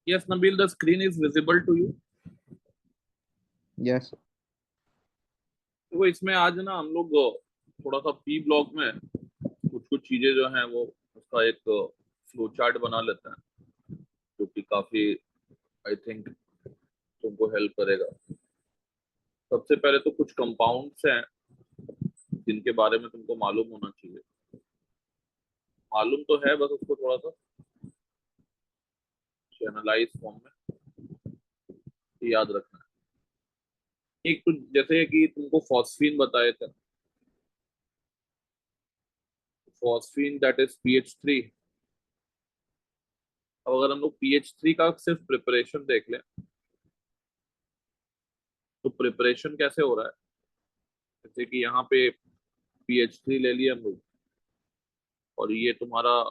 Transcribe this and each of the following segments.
Yes, Nabil, the screen is visible to you. Yes तो इसमें आज ना हम लोग थोड़ा सा पी ब्लॉक में कुछ कुछ चीजें जो हैं वो उसका एक फ्लो चार्ट बना लेते हैं, जो कि काफी आई थिंक तुमको हेल्प करेगा। सबसे पहले तो कुछ कंपाउंड्स हैं जिनके बारे में तुमको मालूम होना चाहिए। मालूम तो है, बस उसको थोड़ा सा एनालाइज फॉर्म में याद रखना है। एक तो जैसे कि तुमको फॉस्फीन बताए थे, फॉस्फीन दैट इज PH3। अब अगर हम लोग PH3 का सिर्फ प्रिपरेशन देख लें तो प्रिपरेशन कैसे हो रहा है। जैसे कि यहाँ पे PH3 ले लिया हम लोग, और ये तुम्हारा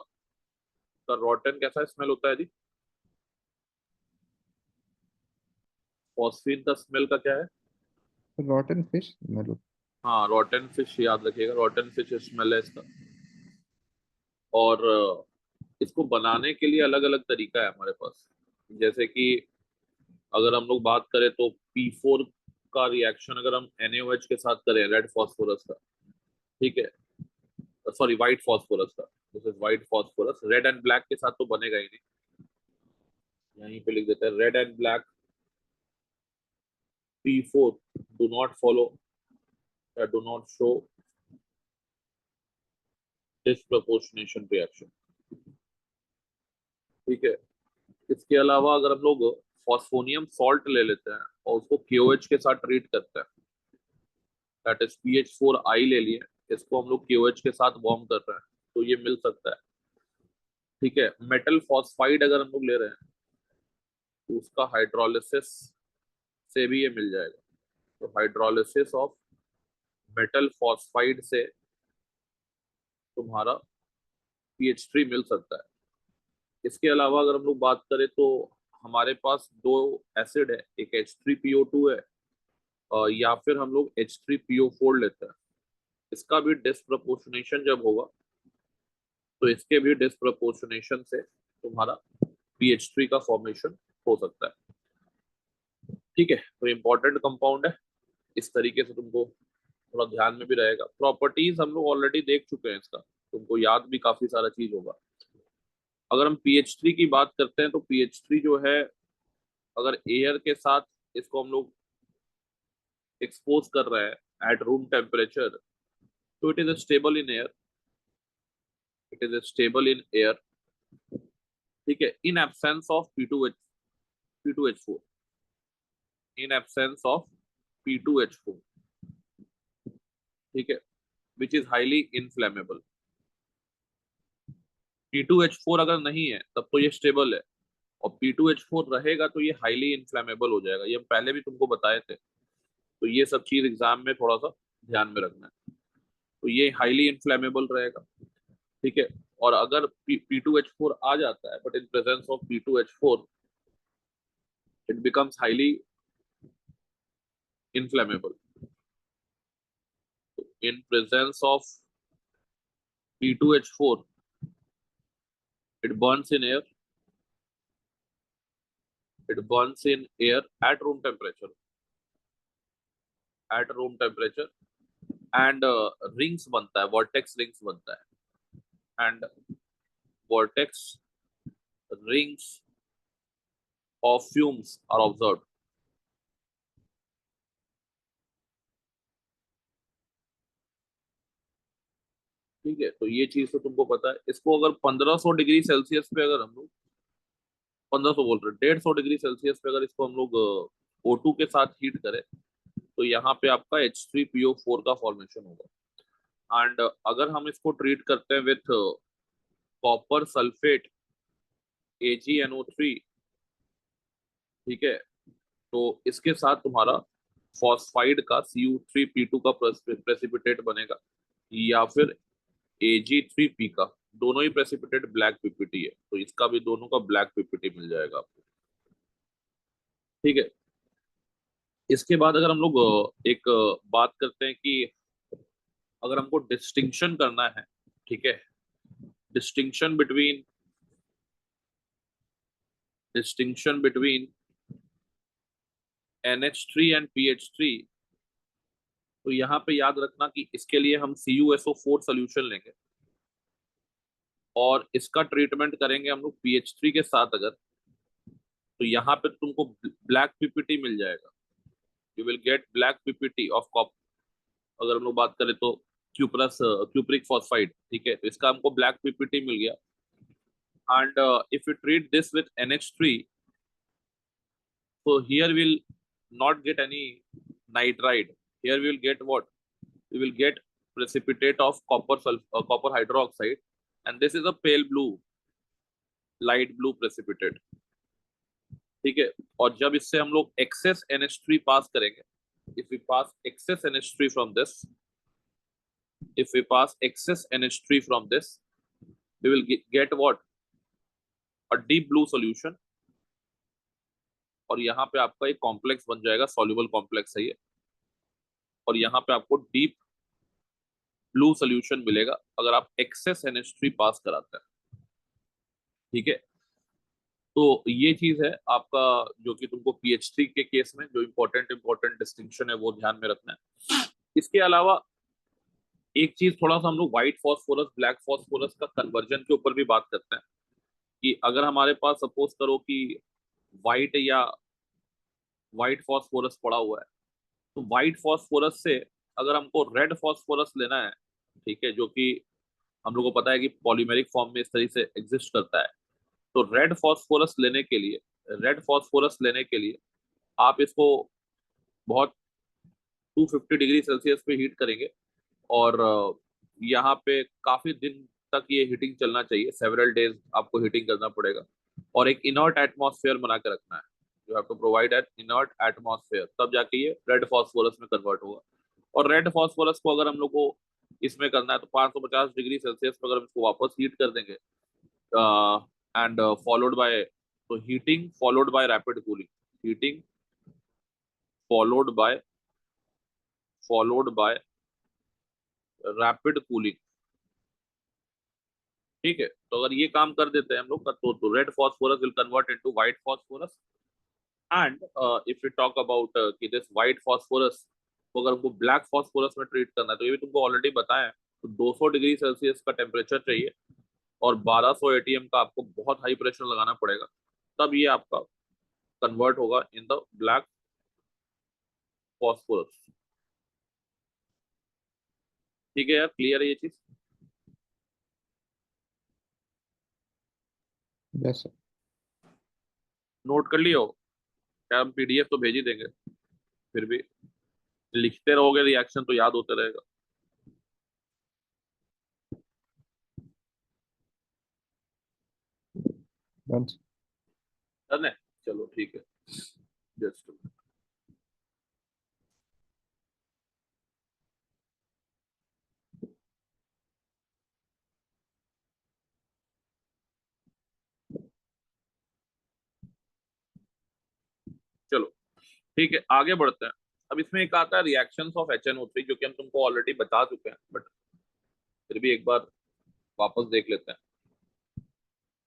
का रोटन कैसा स्मेल होता है जी। फॉस्फीन का स्मेल का क्या है। रॉटन फिश मतलब हाँ, रोटन फिश याद रखिएगा, रोटन फिश स्मेल है इसका। और इसको बनाने के लिए अलग अलग तरीका है हमारे पास। जैसे कि अगर हम लोग बात करें तो P4 का रिएक्शन अगर हम NaOH के साथ करें, रेड फॉस्फोरस का, ठीक है, सॉरी व्हाइट फॉस्फोरस का, this is white phosphorus, red and black के साथ तो बनेगा ही नहीं। यहीं पे लिख देते हैं red and black P4 do not follow या do not show disproportionation reaction। ठीक है, इसके अलावा अगर हम लोग फॉस्फोनियम सॉल्ट ले लेते हैं और उसको KOH के साथ ट्रीट करते हैं, दैट इज PH4 ले लिए, इसको हम लोग KOH के साथ वार्म कर रहे हैं तो ये मिल सकता है। ठीक है, मेटल फॉस्फाइड अगर हम लोग ले रहे हैं तो उसका हाइड्रोलिसिस से भी ये मिल जाएगा। तो हाइड्रोलिसिस ऑफ मेटल फॉस्फाइड से तुम्हारा PH3 मिल सकता है। इसके अलावा अगर हम लोग बात करें तो हमारे पास दो एसिड है, एक H3PO2 है, या फिर हम लोग H3PO4 लेते हैं। इसका भी डिस्प्रपोर्शनेशन जब होगा तो इसके भी डिस्प्रपोर्शनेशन से तुम्हारा PH3 का फॉर्मेशन हो सकता है। ठीक है, तो इम्पोर्टेंट कंपाउंड है, इस तरीके से तुमको थोड़ा ध्यान में भी रहेगा। प्रॉपर्टीज हम लोग ऑलरेडी देख चुके हैं, इसका तुमको याद भी काफी सारा चीज होगा। अगर हम PH3 की बात करते हैं तो PH3 जो है, अगर एयर के साथ इसको हम लोग एक्सपोज कर रहे हैं एट रूम टेम्परेचर तो it is stable in air, it is stable in air. ठीक है, in absence of P2H4, in absence of P2H4, ठीक है, which is highly inflammable. P2H4 अगर नहीं है तब तो ये स्टेबल है, और P2H4 रहेगा तो ये हाईली इन्फ्लेमेबल हो जाएगा। ये हम पहले भी तुमको बताए थे, तो ये सब चीज एग्जाम में थोड़ा सा ध्यान में रखना है। तो ये हाईली इन्फ्लेमेबल रहेगा, ठीक है। और अगर P2H4 आ जाता है, but in presence of P2H4 it becomes highly inflammable. In presence of P2H4 it burns in air, it burns in air at room temperature, at room temperature, and rings बनता है, vortex rings बनता है, and vortex rings of fumes are observed। ठीक है, तो ये चीज तो तुमको पता है। इसको अगर 1500 डिग्री सेल्सियस पे अगर हम लोग, 1500 बोल रहे 150 डिग्री सेल्सियस पे अगर इसको हम लोग O2 के साथ हीट करें तो यहाँ पे आपका H3PO4 का फॉर्मेशन होगा। एंड अगर हम इसको ट्रीट करते हैं विथ कॉपर सल्फेट AgNO3, ठीक है, तो इसके साथ तुम्हारा फॉस्फाइड का Cu3P2 का प्रेसिपिटेट बनेगा, या फिर Ag3P का। दोनों ही प्रेसिपिटेट ब्लैक PPT है, तो इसका भी दोनों का ब्लैक PPT मिल जाएगा आपको। ठीक है, इसके बाद अगर हम लोग एक बात करते हैं कि अगर हमको डिस्टिंक्शन करना है, ठीक है, distinction between distinction between NH3 and PH3, तो यहाँ पे याद रखना कि इसके लिए हम CuSO4 सोल्यूशन लेंगे और इसका ट्रीटमेंट करेंगे हम लोग PH3 के साथ। अगर तो यहाँ पे तुमको ब्लैक PPT मिल जाएगा, you will get black PPT of cop. अगर हम लोग बात करें तो क्यूप्रिक फॉस्फाइड, ठीक है, तो इसका हमको ब्लैक PPT मिल गया। And if you treat this with NH3, so here we'll not get any nitride. Here we will get what? We will get precipitate of copper hydroxide, and this is a pale blue, light blue precipitate, ठीक है। और जब इससे हम लोग excess NH3 पास करेंगे, if we pass excess NH3 from this, if we pass excess NH3 from this, we will get what? A deep blue solution, और यहाँ पे आपका एक कॉम्प्लेक्स बन जाएगा, सॉल्युबल कॉम्प्लेक्स है ये, और यहाँ पे आपको डीप ब्लू सोल्यूशन मिलेगा अगर आप एक्सेस NH3 पास कराते हैं, ठीक है। तो ये चीज है आपका, जो कि तुमको PH3 के केस में जो इंपॉर्टेंट डिस्टिंक्शन है वो ध्यान में रखना है। इसके अलावा एक चीज थोड़ा सा हम लोग व्हाइट फॉस्फोरस ब्लैक फॉस्फोरस का कन्वर्जन के ऊपर भी बात करते हैं कि अगर हमारे पास सपोज करो कि व्हाइट फॉस्फोरस पड़ा हुआ है, तो व्हाइट फॉस्फोरस से अगर हमको रेड फॉस्फोरस लेना है, ठीक है, जो कि हम लोग को पता है कि पॉलीमेरिक फॉर्म में इस तरीके से एग्जिस्ट करता है, तो रेड फॉस्फोरस लेने के लिए आप इसको बहुत 250 डिग्री सेल्सियस पे हीट करेंगे, और यहाँ पे काफी दिन तक ये हीटिंग चलना चाहिए, सेवरल डेज आपको हीटिंग करना पड़ेगा, और एक इनर्ट एटमॉस्फेयर बना के रखना है। You have to provide at inert atmosphere, तब जाके ये रेड फॉस्फोरस में कन्वर्ट होगा। और रेड फॉस्फोरस को अगर हम लोग को इसमें करना है तो 550 डिग्री सेल्सियस पर अगर हम इसको वापस हीट कर देंगे, एंड फॉलोड बाय, तो heating followed by rapid cooling, heating followed by rapid cooling, ठीक है। तो अगर ये काम कर देते हैं हम लोग का, तो red phosphorus will convert into white phosphorus. And if you talk about कि दिस व्हाइट फॉस्फोरस को अगर हमको ब्लैक फॉस्फोरस में ट्रीट करना है, तो ये भी तुमको ऑलरेडी बताया है, तो 200 डिग्री सेल्सियस का टेम्परेचर चाहिए और 1200 ATM का आपको बहुत हाई प्रेशर लगाना पड़ेगा, तब ये आपका कन्वर्ट होगा इन द ब्लैक फॉस्फोरस, ठीक है यार, क्लियर है ये चीज? Yes sir. नोट कर लियो? क्या हम PDF तो भेज ही देंगे, फिर भी लिखते रहोगे रिएक्शन तो याद होते रहेगा। डन। डन है, चलो ठीक है, जस्ट चलो ठीक है, आगे बढ़ते हैं। अब इसमें एक आता है रिएक्शंस ऑफ HNO3, जो कि हम तुमको ऑलरेडी बता चुके हैं, बट फिर भी एक बार वापस देख लेते हैं।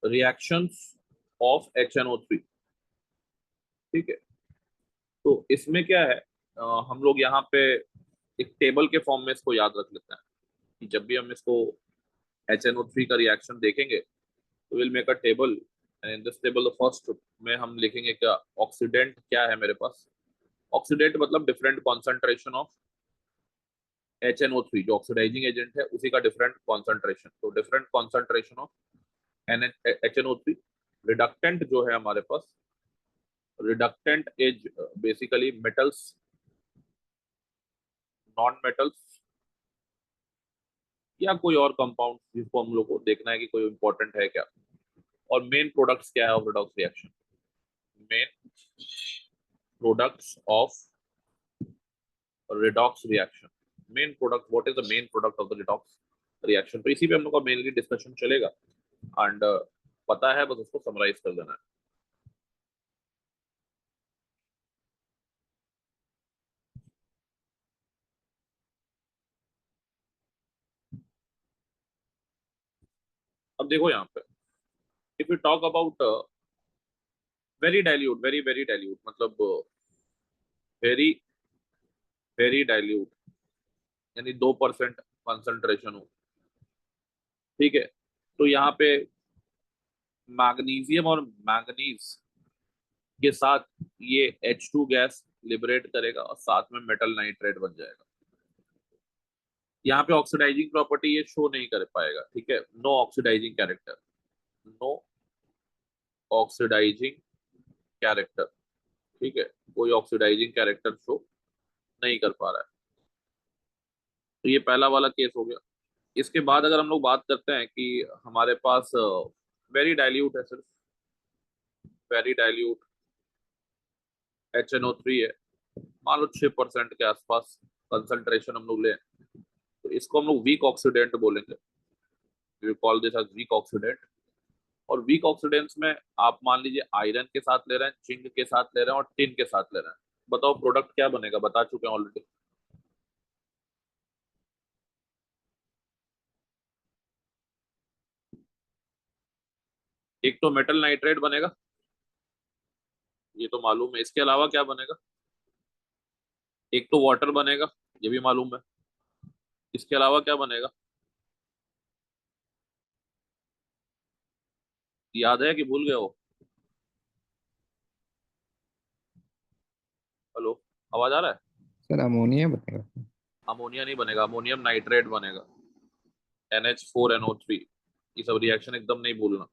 रिएक्शंस ऑफ HNO3, ठीक है। तो इसमें क्या है, हम लोग यहाँ पे एक टेबल के फॉर्म में इसको याद रख लेते हैं कि जब भी हम इसको HNO3 का रिएक्शन देखेंगे, तो will make a table, and in this table the first में हम लिखेंगे क्या, ऑक्सीडेंट क्या है मेरे पास। ऑक्सीडेंट मतलब डिफरेंट कॉन्सेंट्रेशन ऑफ HNO3, जो ऑक्सीडाइजिंग एजेंट है उसी का डिफरेंट कॉन्सेंट्रेशन, तो different concentration of HNO3। Reductant जो है हमारे पास, reductant is basically metals, non metals, या कोई और कंपाउंड जिसको हम लोग को देखना है कि कोई इंपॉर्टेंट है क्या। और मेन प्रोडक्ट्स क्या है of redox reaction, main products of redox reaction, main product, what is the main product of the redox reaction, तो इसी पे हम लोग का मेनली डिस्कशन चलेगा। एंड पता है, बस उसको समराइज कर देना है। अब देखो यहाँ पे, if you talk about very dilute, very very dilute, मतलब वेरी वेरी डाइल्यूट, यानी 2% कंसंट्रेशन हो। ठीक है, तो यहाँ पे मैग्नीशियम और मैंगनीज के साथ ये H2 गैस लिबरेट करेगा और साथ में मेटल नाइट्रेट बन जाएगा। यहाँ पे ऑक्सीडाइजिंग प्रॉपर्टी ये शो नहीं कर पाएगा। ठीक है, no oxidising character, no oxidising character. ठीक है, कोई ऑक्सीडाइजिंग कैरेक्टर शो नहीं कर पा रहा है। तो ये पहला वाला केस हो गया। इसके बाद अगर हम लोग बात करते हैं कि हमारे पास वेरी डाइल्यूट है, सिर्फ वेरी डाइल्यूट HNO3 है, मान लो 6% के आसपास कंसंट्रेशन हम लोग ले, तो इसको हम लोग वीक ऑक्सीडेंट बोलेंगे। We call this as weak oxidant. और वीक ऑक्सीडेंट्स में आप मान लीजिए आयरन के साथ ले रहे हैं, जिंक के साथ ले रहे हैं और टिन के साथ ले रहे हैं। बताओ प्रोडक्ट क्या बनेगा, बता चुके हैं ऑलरेडी। एक तो मेटल नाइट्रेट बनेगा, ये तो मालूम है। इसके अलावा क्या बनेगा? एक तो वाटर बनेगा, ये भी मालूम है। इसके अलावा क्या बनेगा, याद है कि भूल गए हो? हेलो, आवाज आ रहा है? सर अमोनिया बनेगा। अमोनिया नहीं बनेगा, अमोनियम नाइट्रेट बनेगा, NH4NO3। ये सब रिएक्शन एकदम नहीं भूलना,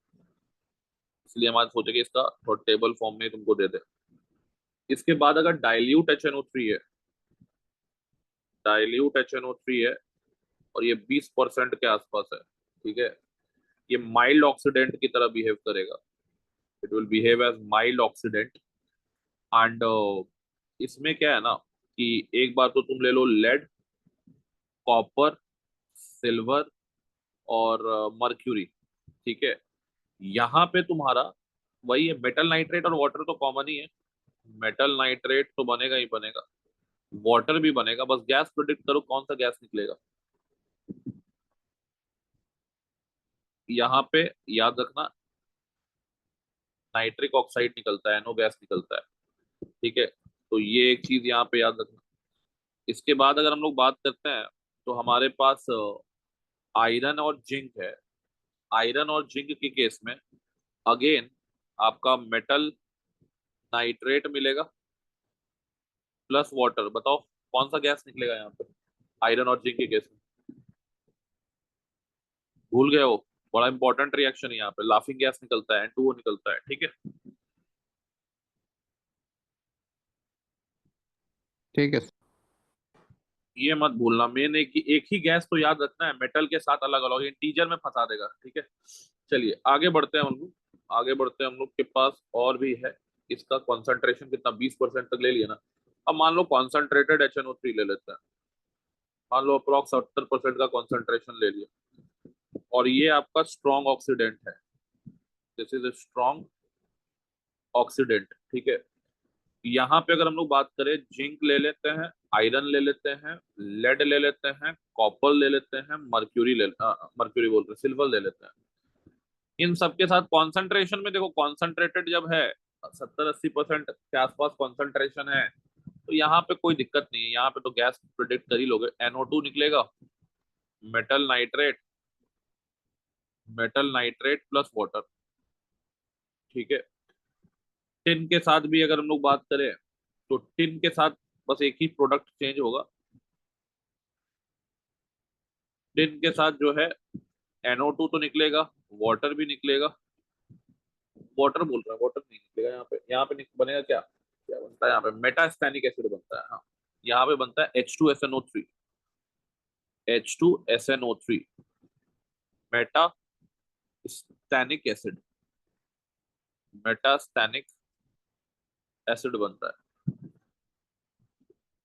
इसलिए हम आज सोचे कि इसका थोड़ा टेबल फॉर्म में तुमको दे दे। इसके बाद अगर डाइल्यूट HNO3 है, डाइल्यूट HNO3 है और ये 20% के आसपास है, ठीक है, ये माइल्ड ऑक्सीडेंट की तरह बिहेव करेगा। It will behave as mild oxidant. And इसमें क्या है ना कि एक बार तो तुम ले लो लेड, कॉपर, सिल्वर और मर्क्यूरी। ठीक है, यहाँ पे तुम्हारा वही है, मेटल नाइट्रेट और वाटर तो कॉमन ही है। मेटल नाइट्रेट तो बनेगा ही बनेगा, वाटर भी बनेगा। बस गैस प्रोडिक्ट करो, कौन सा गैस निकलेगा। यहाँ पे याद रखना, नाइट्रिक ऑक्साइड निकलता है, NO गैस निकलता है। ठीक है, तो ये एक चीज यहाँ पे याद रखना। इसके बाद अगर हम लोग बात करते हैं तो हमारे पास आयरन और जिंक है। आयरन और जिंक के केस में अगेन आपका मेटल नाइट्रेट मिलेगा प्लस वाटर। बताओ कौन सा गैस निकलेगा यहाँ पे आयरन और जिंक के केस में? भूल गए हो? बड़ा इंपॉर्टेंट रिएक्शन है यहाँ पे, लाफिंग गैस निकलता है, N2O निकलता है। ठीक है, ठीक है सर। ये मत भूलना। मेन एक ही गैस तो याद रखना है, मेटल के साथ अलग अलग इंटीजर में फंसा देगा। ठीक है, चलिए आगे बढ़ते हैं हम लोग। आगे बढ़ते हैं, हम लोग के पास और भी है। इसका कॉन्सेंट्रेशन कितना, 20% तक ले लिया ना। अब मान लो कॉन्सेंट्रेटेड HNO3 ले लेते हैं। मान लो अप्रोक्स 70% का कॉन्सेंट्रेशन ले लिया, और ये आपका स्ट्रॉन्ग ऑक्सीडेंट है। This is a strong oxidant. ठीक है, यहाँ पे अगर हम लोग बात करें, जिंक ले लेते हैं, आयरन ले लेते हैं, लेड ले लेते हैं, कॉपर ले लेते हैं, मर्क्यूरी बोल रहे, सिल्वर ले लेते हैं। इन सब के साथ कॉन्सेंट्रेशन में देखो, कॉन्सेंट्रेटेड जब है 70-80% के आसपास कॉन्सेंट्रेशन है, तो यहाँ पे कोई दिक्कत नहीं है। यहाँ पे तो गैस प्रिडिक्ट कर ही लोगे, NO2 निकलेगा, metal nitrate, metal nitrate plus water. ठीक है, टिन के साथ भी अगर हम लोग बात करें तो टिन के साथ बस एक ही प्रोडक्ट चेंज होगा। टिन के साथ जो है NO2 तो निकलेगा, वाटर भी निकलेगा। वाटर बोल रहा है, वाटर नहीं निकलेगा यहाँ पे। यहाँ पे बनेगा क्या, क्या बनता है यहाँ पे? मेटास्टैनिक एसिड बनता है। हाँ, यहाँ पे बनता है H2SNO3, H2SNO3, मेटास्टैनिक एसिड, मेटास्टैनिक एसिड बनता है।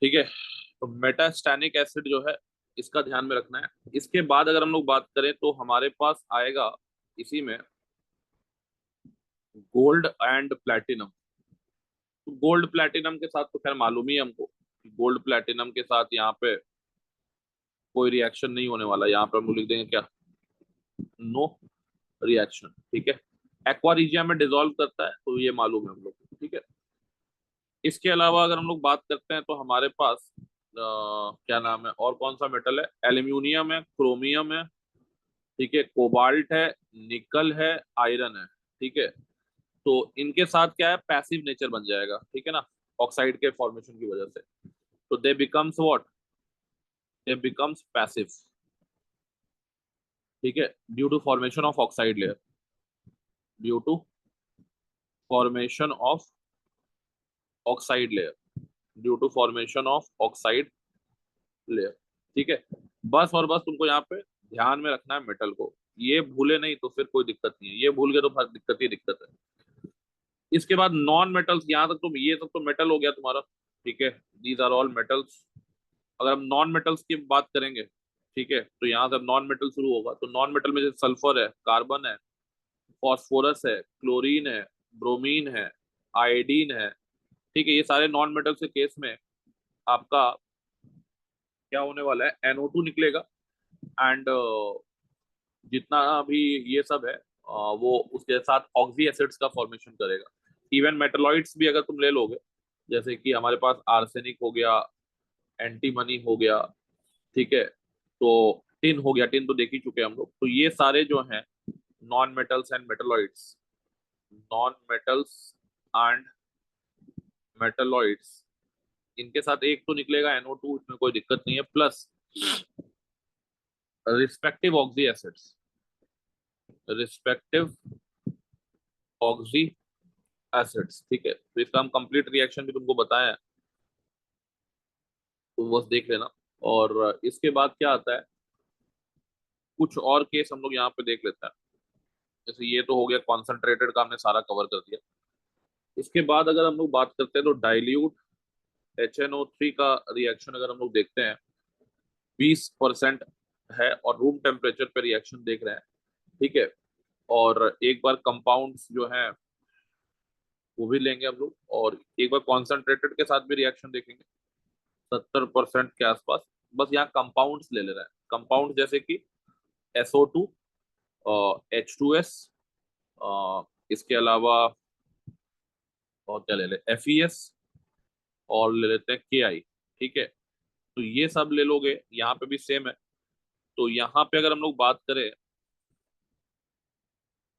ठीक है, तो मेटास्टैनिक एसिड जो है, इसका ध्यान में रखना है। इसके बाद अगर हम लोग बात करें तो हमारे पास आएगा इसी में गोल्ड एंड प्लैटिनम। तो गोल्ड प्लैटिनम के साथ तो खैर मालूम ही है हमको, गोल्ड प्लैटिनम के साथ यहाँ पे कोई रिएक्शन नहीं होने वाला। यहाँ पे हम लोग लिख देंगे क्या, नो रिएक्शन। ठीक है, एक्वा रीजिया में डिसॉल्व करता है, तो ये मालूम है हम लोग को, ठीक है। इसके अलावा अगर हम लोग बात करते हैं तो हमारे पास क्या नाम है, और कौन सा मेटल है, एल्यूमिनियम है, क्रोमियम है, ठीक है, कोबाल्ट है, निकल है, आयरन है, ठीक है। तो इनके साथ क्या है, पैसिव नेचर बन जाएगा, ठीक है ना, ऑक्साइड के फॉर्मेशन की वजह से। तो they becomes what, they becomes passive, ठीक है, due to formation of oxide layer, due to formation of oxide layer, due to formation of oxide layer, ठीक है। बस और बस तुमको यहाँ पे ध्यान में रखना है मेटल को, ये भूले नहीं तो फिर कोई दिक्कत नहीं है, ये भूल गए तो फिर दिक्कत ही दिक्कत है। इसके बाद नॉन मेटल्स, यहाँ तक तो ये सब तो मेटल हो गया तुम्हारा, ठीक है, दीज आर ऑल मेटल्स। अगर हम नॉन मेटल्स की बात करेंगे, ठीक है, तो यहाँ से नॉन मेटल शुरू होगा। तो नॉन मेटल में जैसे सल्फर है, कार्बन है, फॉस्फोरस है, क्लोरीन है, ब्रोमीन है, आयोडीन है, ठीक है, ये सारे नॉन मेटल के केस में आपका क्या होने वाला है, NO2 निकलेगा। एंड जितना भी ये सब है वो उसके साथ ऑक्सी एसिड्स का फॉर्मेशन करेगा। इवन मेटलॉइड्स भी अगर तुम ले लोगे, जैसे कि हमारे पास आर्सेनिक हो गया, एंटीमनी हो गया, ठीक है, तो टिन हो गया, टिन तो देख ही चुके हैं हम लोग। तो ये सारे जो हैं non metals and metalloids, non metals and metalloids, इनके साथ एक तो निकलेगा NO2, इसमें कोई दिक्कत नहीं है, plus respective oxy acids, respective oxy acids, ठीक है। तो इसका हम कंप्लीट रिएक्शन भी तुमको बताया है, तो बस देख लेना। और इसके बाद क्या आता है, कुछ और केस हम लोग यहाँ पे देख लेते हैं। जैसे ये तो हो गया कॉन्सेंट्रेटेड का, हमने सारा कवर कर दिया। इसके बाद अगर हम लोग बात करते हैं तो डाइल्यूट HNO3 का रिएक्शन अगर हम लोग देखते हैं, 20% है और रूम टेम्परेचर पे रिएक्शन देख रहे हैं, ठीक है। और एक बार कंपाउंड्स जो हैं वो भी लेंगे हम लोग, और एक बार कॉन्सेंट्रेटेड के साथ भी रिएक्शन देखेंगे 70% के आसपास। बस यहाँ कंपाउंड्स ले ले रहे हैं, कंपाउंड जैसे कि SO2, H2S, इसके अलावा और क्या ले ले, FeS, और ले लेते हैं KI, ठीक है। तो ये सब ले लोगे, यहाँ पे भी सेम है। तो यहाँ पे अगर हम लोग बात करें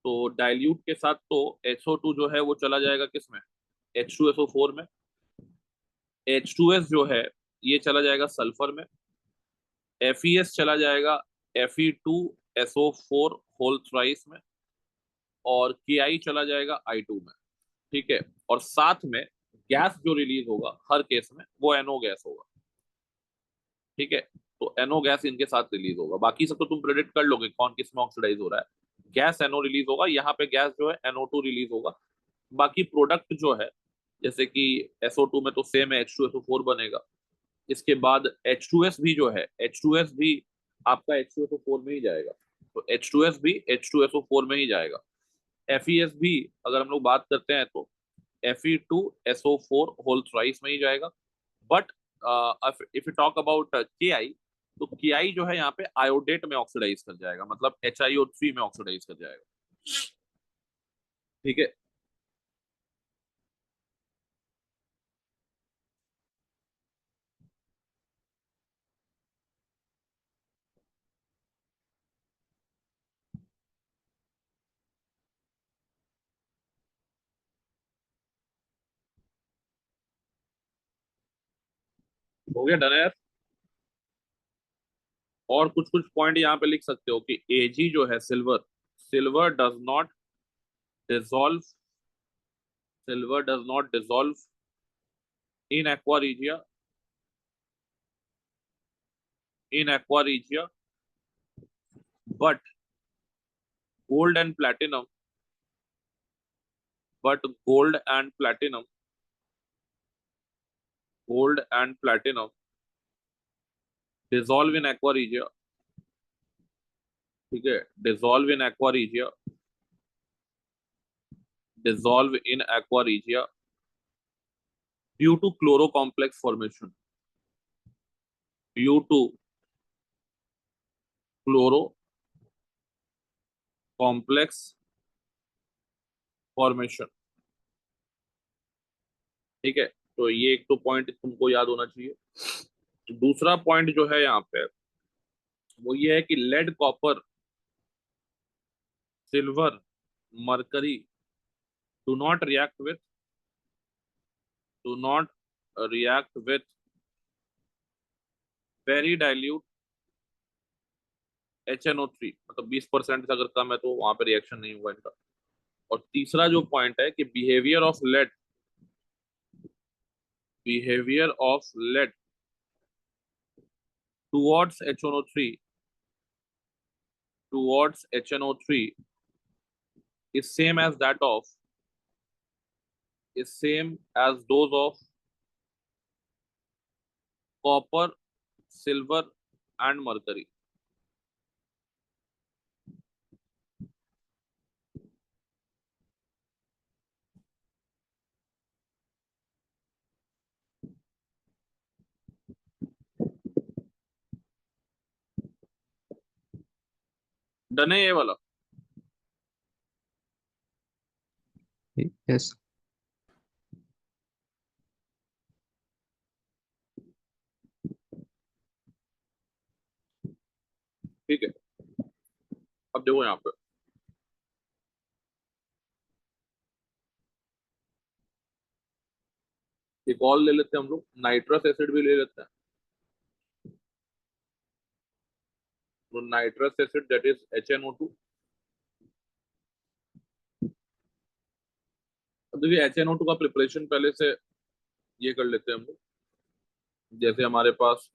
तो डाइल्यूट के साथ तो SO2 जो है वो चला जाएगा किस में, H2SO4 में। H2S जो है ये चला जाएगा सल्फर में। FeS चला जाएगा Fe2SO4 होल थ्राइस में। और KI चला जाएगा I2 में, ठीक है। और साथ में गैस जो रिलीज होगा हर केस में वो NO गैस होगा, ठीक है। तो NO गैस इनके साथ रिलीज होगा, बाकी सब तो तुम प्रेडिक्ट कर लोगे कौन किस में ऑक्सीडाइज हो रहा है। गैस NO रिलीज होगा, यहाँ पे गैस जो है NO2 रिलीज होगा। बाकी प्रोडक्ट जो है, जैसे कि SO2 में तो सेम है, H2SO4 बनेगा। इसके बाद H2S भी जो है, H2S भी आपका H2SO4 में ही जाएगा। तो H2S भी H2SO4 में ही जाएगा। FeS भी अगर हम लोग बात करते हैं तो Fe2SO4 होल थ्राइस में ही जाएगा। But if you talk about KI, तो KI जो है यहाँ पे आयोडेट में ऑक्सीडाइज कर जाएगा, मतलब HiO3 में ऑक्सीडाइज कर जाएगा, ठीक है। हो गया डन है यार। और कुछ कुछ पॉइंट यहाँ पे लिख सकते हो कि Ag जो है silver, silver does not dissolve, silver does not dissolve in aqua regia, in aqua regia, but gold and platinum, but gold and platinum, gold and platinum dissolve in aqua regia, ठीक है, dissolve in aqua regia, dissolve in aqua regia due two chloro complex formation, due two chloro complex formation. ठीक है, तो ये एक तो point तुमको याद होना चाहिए। दूसरा पॉइंट जो है यहाँ पे वो ये है कि lead, copper, silver, mercury do not react with do not react with very dilute HNO3, मतलब 20% से अगर कम है तो वहां पे रिएक्शन नहीं हुआ इनका। और तीसरा जो पॉइंट है कि behaviour of lead towards HNO3 towards HNO3 is same as that of is same as those of copper, silver and mercury। Done है ये वाला? यस। ठीक है, अब देखो यहाँ पे एक और ले लेते हैं हम लोग, नाइट्रस एसिड भी ले लेते हैं। तो nitrous acid that is HNO2। अब देखिए HNO2 का प्रिपरेशन पहले से ये कर लेते हैं हम लोग। जैसे हमारे पास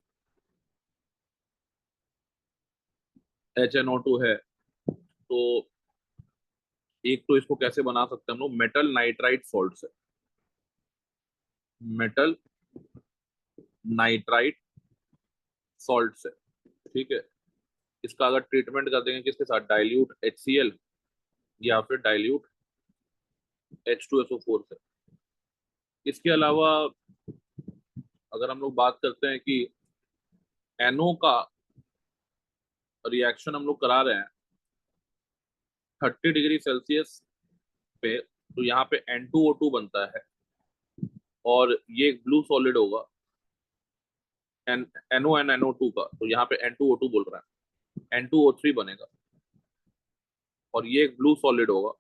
HNO2 है, तो एक तो इसको कैसे बना सकते हैं हम लोग, मेटल नाइट्राइट सॉल्ट से। मेटल नाइट्राइट सॉल्ट से, ठीक है। इसका अगर ट्रीटमेंट कर देंगे किसके साथ, डाइल्यूट HCl या फिर डाइल्यूट H2SO4 से। इसके अलावा अगर हम लोग बात करते हैं कि NO का रिएक्शन हम लोग करा रहे हैं 30 डिग्री सेल्सियस पे, तो यहाँ पे N2O2 बनता है और ये एक ब्लू सॉलिड होगा NONNO2 का, तो यहाँ पे N2O2 बोल रहा है, N2O3 बनेगा और ये एक ब्लू सॉलिड होगा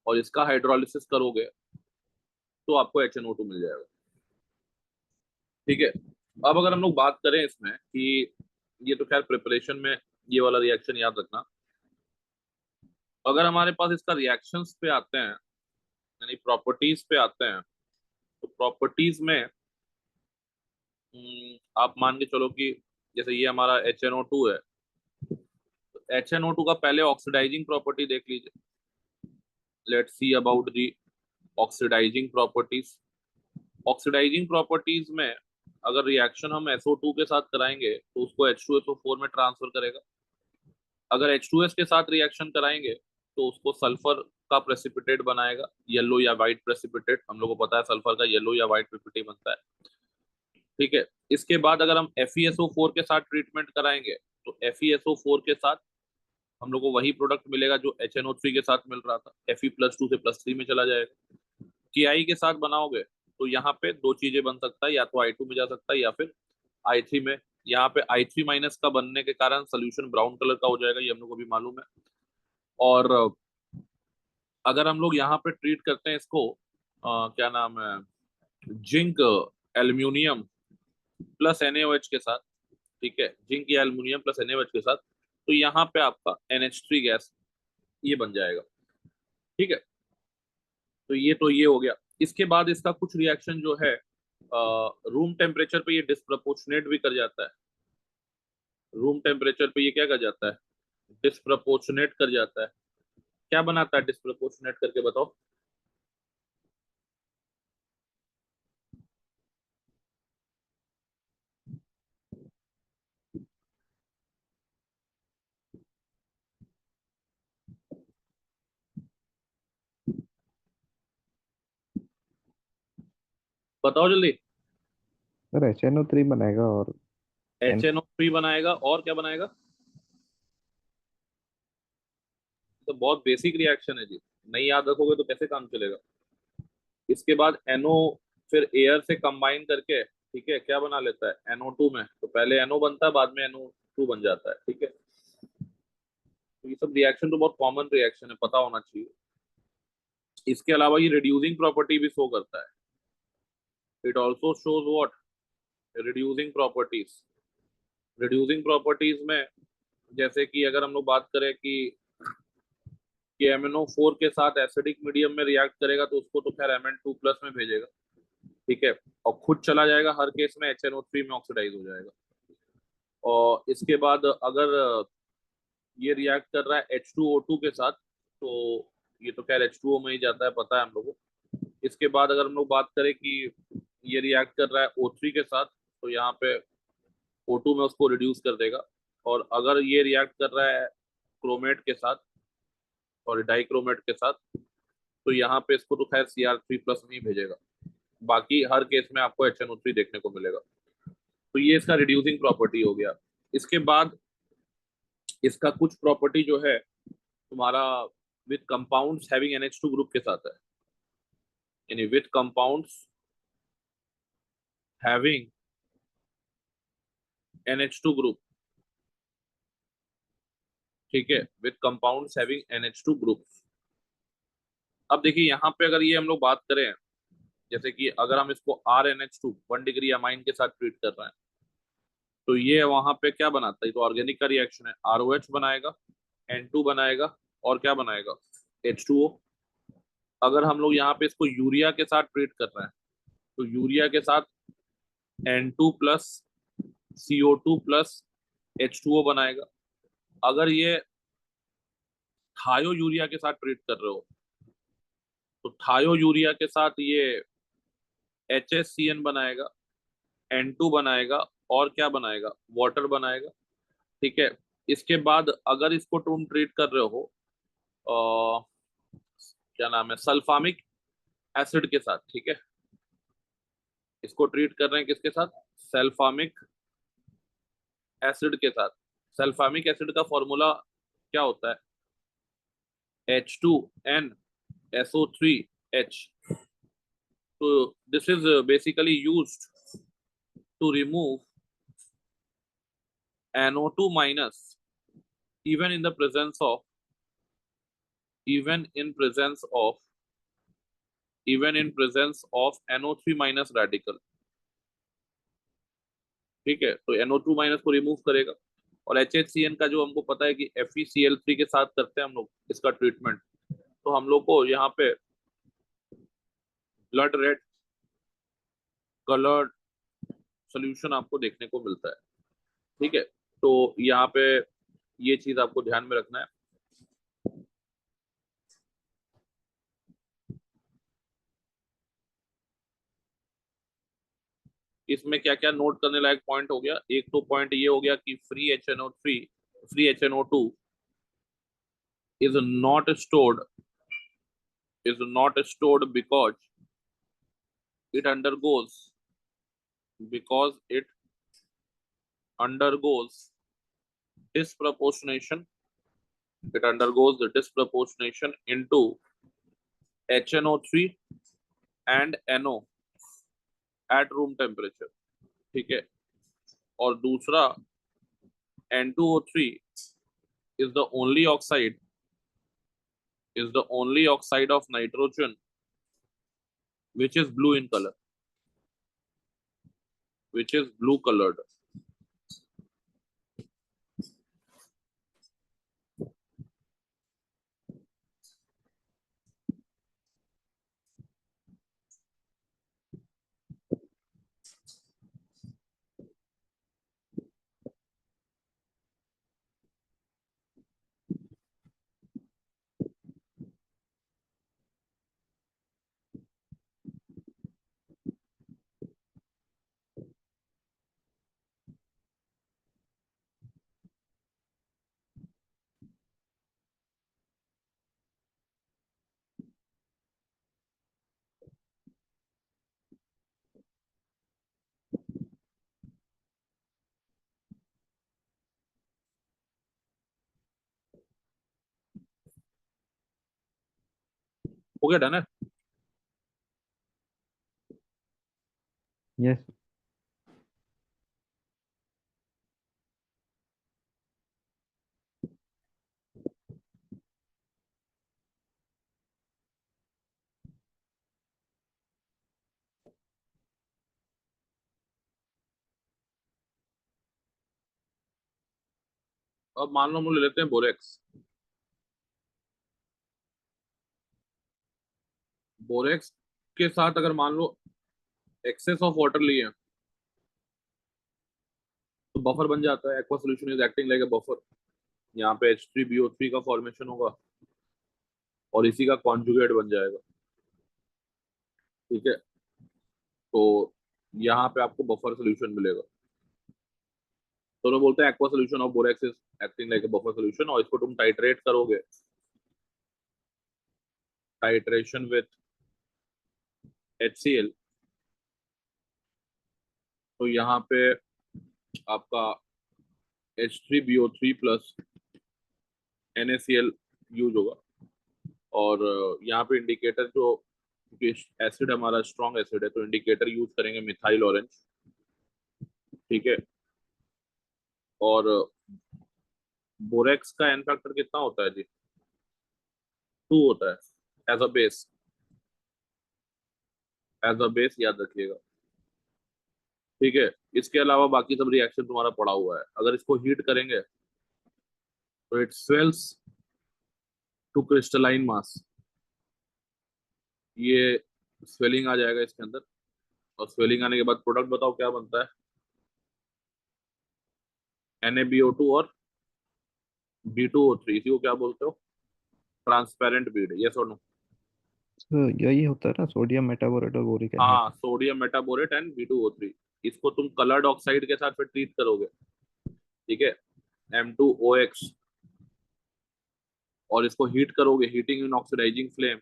और इसका हाइड्रोलिसिस करोगे तो आपको HNO2 मिल जाएगा। ठीक है, अब अगर हम लोग बात करें इसमें कि ये तो खैर प्रिपरेशन में ये वाला रिएक्शन याद रखना। अगर हमारे पास इसका रिएक्शंस पे आते हैं, यानी प्रॉपर्टीज पे आते हैं, तो प्रॉपर्टीज में आप मान के चलो कि जैसे ये हमारा HNO2 है, तो HNO2 का पहले ऑक्सीडाइजिंग प्रॉपर्टी देख लीजिए। Let's see about the oxidising properties. Oxidising properties में अगर रिएक्शन हम SO2 के साथ कराएंगे तो उसको H2SO4 में ट्रांसफर करेगा। अगर H2S के साथ रिएक्शन कराएंगे तो उसको सल्फर का प्रेसिपिटेट बनाएगा, येलो या व्हाइट प्रेसिपिटेट। हम लोग को पता है सल्फर का येलो या व्हाइट प्रेसिपिटेट बनता है। ठीक है, इसके बाद अगर हम FeSO4 के साथ ट्रीटमेंट कराएंगे तो FeSO4 के साथ हम लोग को वही प्रोडक्ट मिलेगा जो HNO3 के साथ मिल रहा था, Fe+2 से +3 में चला जाएगा। Ki के साथ बनाओगे तो यहाँ पे दो चीजें बन सकता है, या तो I2 में जा सकता है या फिर I3 में। यहाँ पे I3- का बनने के कारण सोल्यूशन ब्राउन कलर का हो जाएगा, ये हम लोग को भी मालूम है। और अगर हम लोग यहाँ पे ट्रीट करते हैं इसको क्या नाम है, जिंक एल्यूमिनियम प्लस NaOH के साथ, ठीक है, जिंक या एल्यूमिनियम प्लस NaOH के साथ, तो यहाँ पे आपका NH3 गैस ये बन जाएगा। ठीक है, तो ये हो गया। इसके बाद इसका कुछ रिएक्शन जो है रूम टेम्परेचर पे ये डिस्प्रपोर्शनेट भी कर जाता है। रूम टेम्परेचर पे ये क्या कर जाता है, डिस्प्रपोर्शनेट कर जाता है। क्या बनाता है डिस्प्रपोर्शनेट करके, बताओ। बताओ जल्दी। सर HNO3 बनाएगा और HNO3 बनाएगा और क्या बनाएगा? तो बहुत बेसिक रिएक्शन है जी। नहीं याद रखोगे तो कैसे काम चलेगा। इसके बाद NO फिर एयर से कंबाइन करके, ठीक है, क्या बना लेता है NO2 में, तो पहले NO बनता है, बाद में NO2 बन जाता है, ठीक है। तो ये सब रिएक्शन तो बहुत कॉमन रिएक्शन है, पता होना चाहिए। इसके अलावा ये रिड्यूसिंग प्रॉपर्टी भी शो करता है। It also shows what, reducing properties. Reducing properties में जैसे कि अगर हम लोग बात करें कि MnO4 के साथ एसिडिक मीडियम में रिएक्ट करेगा तो उसको तो खैर Mn2+ में भेजेगा, ठीक है, और खुद चला जाएगा हर केस में HNO3 में ऑक्सीडाइज हो जाएगा। और इसके बाद अगर ये रिएक्ट कर रहा है H2O2 के साथ, तो ये तो खैर H2O में ही जाता है, पता है हम लोगों को। इसके बाद अगर हम लोग बात करें कि ये रिएक्ट कर रहा है O3 के साथ, तो यहाँ पे O2 में उसको रिड्यूस कर देगा। और अगर ये रिएक्ट कर रहा है क्रोमेट के साथ और डाइक्रोमेट के साथ, तो यहाँ पे इसको तो खैर Cr3+ में ही भेजेगा। बाकी हर केस में आपको HNO3 देखने को मिलेगा। तो ये इसका रिड्यूसिंग प्रॉपर्टी हो गया। इसके बाद इसका कुछ प्रॉपर्टी जो है तुम्हारा with compounds having NH2 group के साथ है, यानी with compounds having NH2 group, ठीक है, with compounds having NH2 group. अब देखिए यहाँ पे अगर ये हम लोग बात करें, जैसे कि अगर हम इसको RNH2 1 डिग्री अमाइन के साथ ट्रीट कर रहे हैं, तो ये वहां पे क्या बनाता है, तो ऑर्गेनिक का रिएक्शन है, ROH बनाएगा, N2 बनाएगा, और क्या बनाएगा, H2O। अगर हम लोग यहाँ पे इसको यूरिया के साथ ट्रीट कर रहे हैं, तो यूरिया के साथ N2+ CO2+ H2O बनाएगा। अगर ये थायो यूरिया के साथ ट्रीट कर रहे हो, तो थायो यूरिया के साथ ये HSCN बनाएगा, N2 बनाएगा, और क्या बनाएगा, वाटर बनाएगा, ठीक है। इसके बाद अगर इसको तुम ट्रीट कर रहे हो क्या नाम है, सल्फामिक एसिड के साथ, ठीक है, इसको ट्रीट कर रहे हैं किसके साथ, सल्फामिक एसिड के साथ। सल्फामिक एसिड का फॉर्मूला क्या होता है, H2NSO3H। तो this is basically used to remove NO2-, even in the presence of even in presence of even in presence of NO3- radical, ठीक है। तो NO2- को रिमूव करेगा। और HHCN का जो हमको पता है कि FeCl3 के साथ करते हैं हम लोग इसका ट्रीटमेंट, तो हम लोग को यहाँ पे ब्लड रेड कलर्ड सोल्यूशन आपको देखने को मिलता है, ठीक है। तो यहाँ पे ये चीज आपको ध्यान में रखना है। इसमें क्या क्या नोट करने लायक पॉइंट हो गया, एक तो पॉइंट ये हो गया कि free HNO2 is not stored because it undergoes it undergoes disproportionation the disproportionation into HNO3 and NO at room temperature, ठीक है। और दूसरा N2O3 is the only oxide of nitrogen which is blue in color, which is blue colored। हो गया done है। Yes. अब मान लो हम लोग ले लेते हैं बोरेक्स। बोरेक्स के साथ अगर मान लो एक्सेस ऑफ वाटर लिए तो बफर बन जाता है। Aqua solution is acting like a buffer. यहाँ पे H3BO3 का फॉर्मेशन होगा और इसी का कॉन्जुगेट बन जाएगा। ठीक है, तो यहाँ पे आपको बफर सोल्यूशन मिलेगा। तो लोग बोलते हैं aqua solution of borax is acting like a buffer solution, और इसको तुम टाइट्रेट करोगे, टाइट्रेशन विथ HCl, तो यहाँ पे आपका H3BO3 प्लस NaCl यूज होगा। और यहाँ पे इंडिकेटर जो, क्योंकि एसिड हमारा स्ट्रॉन्ग एसिड है, तो इंडिकेटर यूज करेंगे मिथाइल ऑरेंज। ठीक है, और बोरेक्स का एन फैक्टर कितना होता है जी? 2 होता है as a base. As a base याद रखिएगा। ठीक है, इसके अलावा बाकी सब रिएक्शन तुम्हारा पड़ा हुआ है। अगर इसको हीट करेंगे तो इट स्वेल्स टू क्रिस्टलाइन मास। ये स्वेलिंग आ जाएगा इसके अंदर, और स्वेलिंग आने के बाद प्रोडक्ट बताओ क्या बनता है? NaBO2 और B2O3। इसी को क्या बोलते हो? ट्रांसपेरेंट बीड। यस और नो? तो यही होता है ना, सोडियम मेटाबोरेट और बोरिक हाँ, anhydride. Sodium metaborate and B2O3। इसको तुम कलर्ड ऑक्साइड के साथ फिर ट्रीट करोगे। ठीक है, M2OX, और इसको हीट करोगे, हीटिंग इन ऑक्सीडाइजिंग फ्लेम।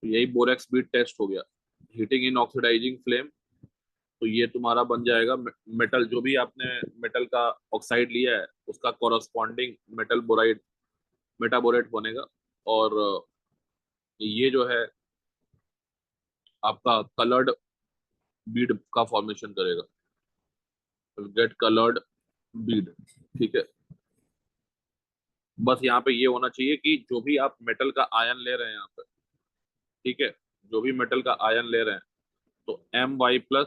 तो यही बोरेक्स बीट टेस्ट हो गया, हीटिंग इन ऑक्सीडाइजिंग फ्लेम। तो ये तुम्हारा बन जाएगा मेटल, जो भी आपने मेटल का ऑक्साइड लिया है उसका कॉरस्पॉन्डिंग मेटल बोराइड, मेटाबोरेट बनेगा। और ये जो है आपका कलर्ड बीड का फॉर्मेशन करेगा, गेट कलर्ड बीड। ठीक है, बस यहाँ पे ये होना चाहिए कि जो भी आप मेटल का आयन ले रहे हैं यहाँ पे, ठीक है, जो भी मेटल का आयन ले रहे हैं, तो My+,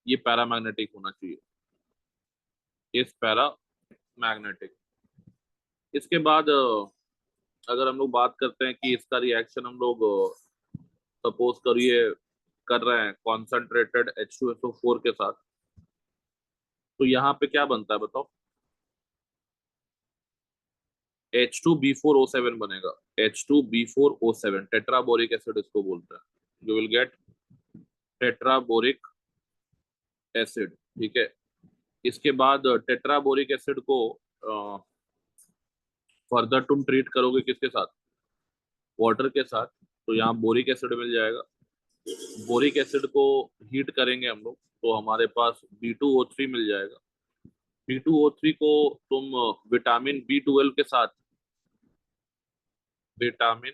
ये पैरामैग्नेटिक होना चाहिए, इस पैरा मैग्नेटिक। इसके बाद अगर हम लोग बात करते हैं कि इसका रिएक्शन हम लोग सपोज करिए कर रहे हैं कॉन्सेंट्रेटेड H2SO4 के साथ, तो यहाँ पे क्या बनता है बताओ? H2B4O7 बनेगा। H2B4O7 टेट्राबोरिक एसिड इसको बोलते हैं। You will get tetraboric acid. ठीक है, इसके बाद टेट्राबोरिक एसिड को फर्दर तुम ट्रीट करोगे किसके साथ? वाटर के साथ। तो यहाँ बोरिक एसिड मिल जाएगा। बोरिक एसिड को हीट करेंगे हम लोग तो हमारे पास B2O3 मिल जाएगा। B2O3 को तुम विटामिन B12 के साथ, विटामिन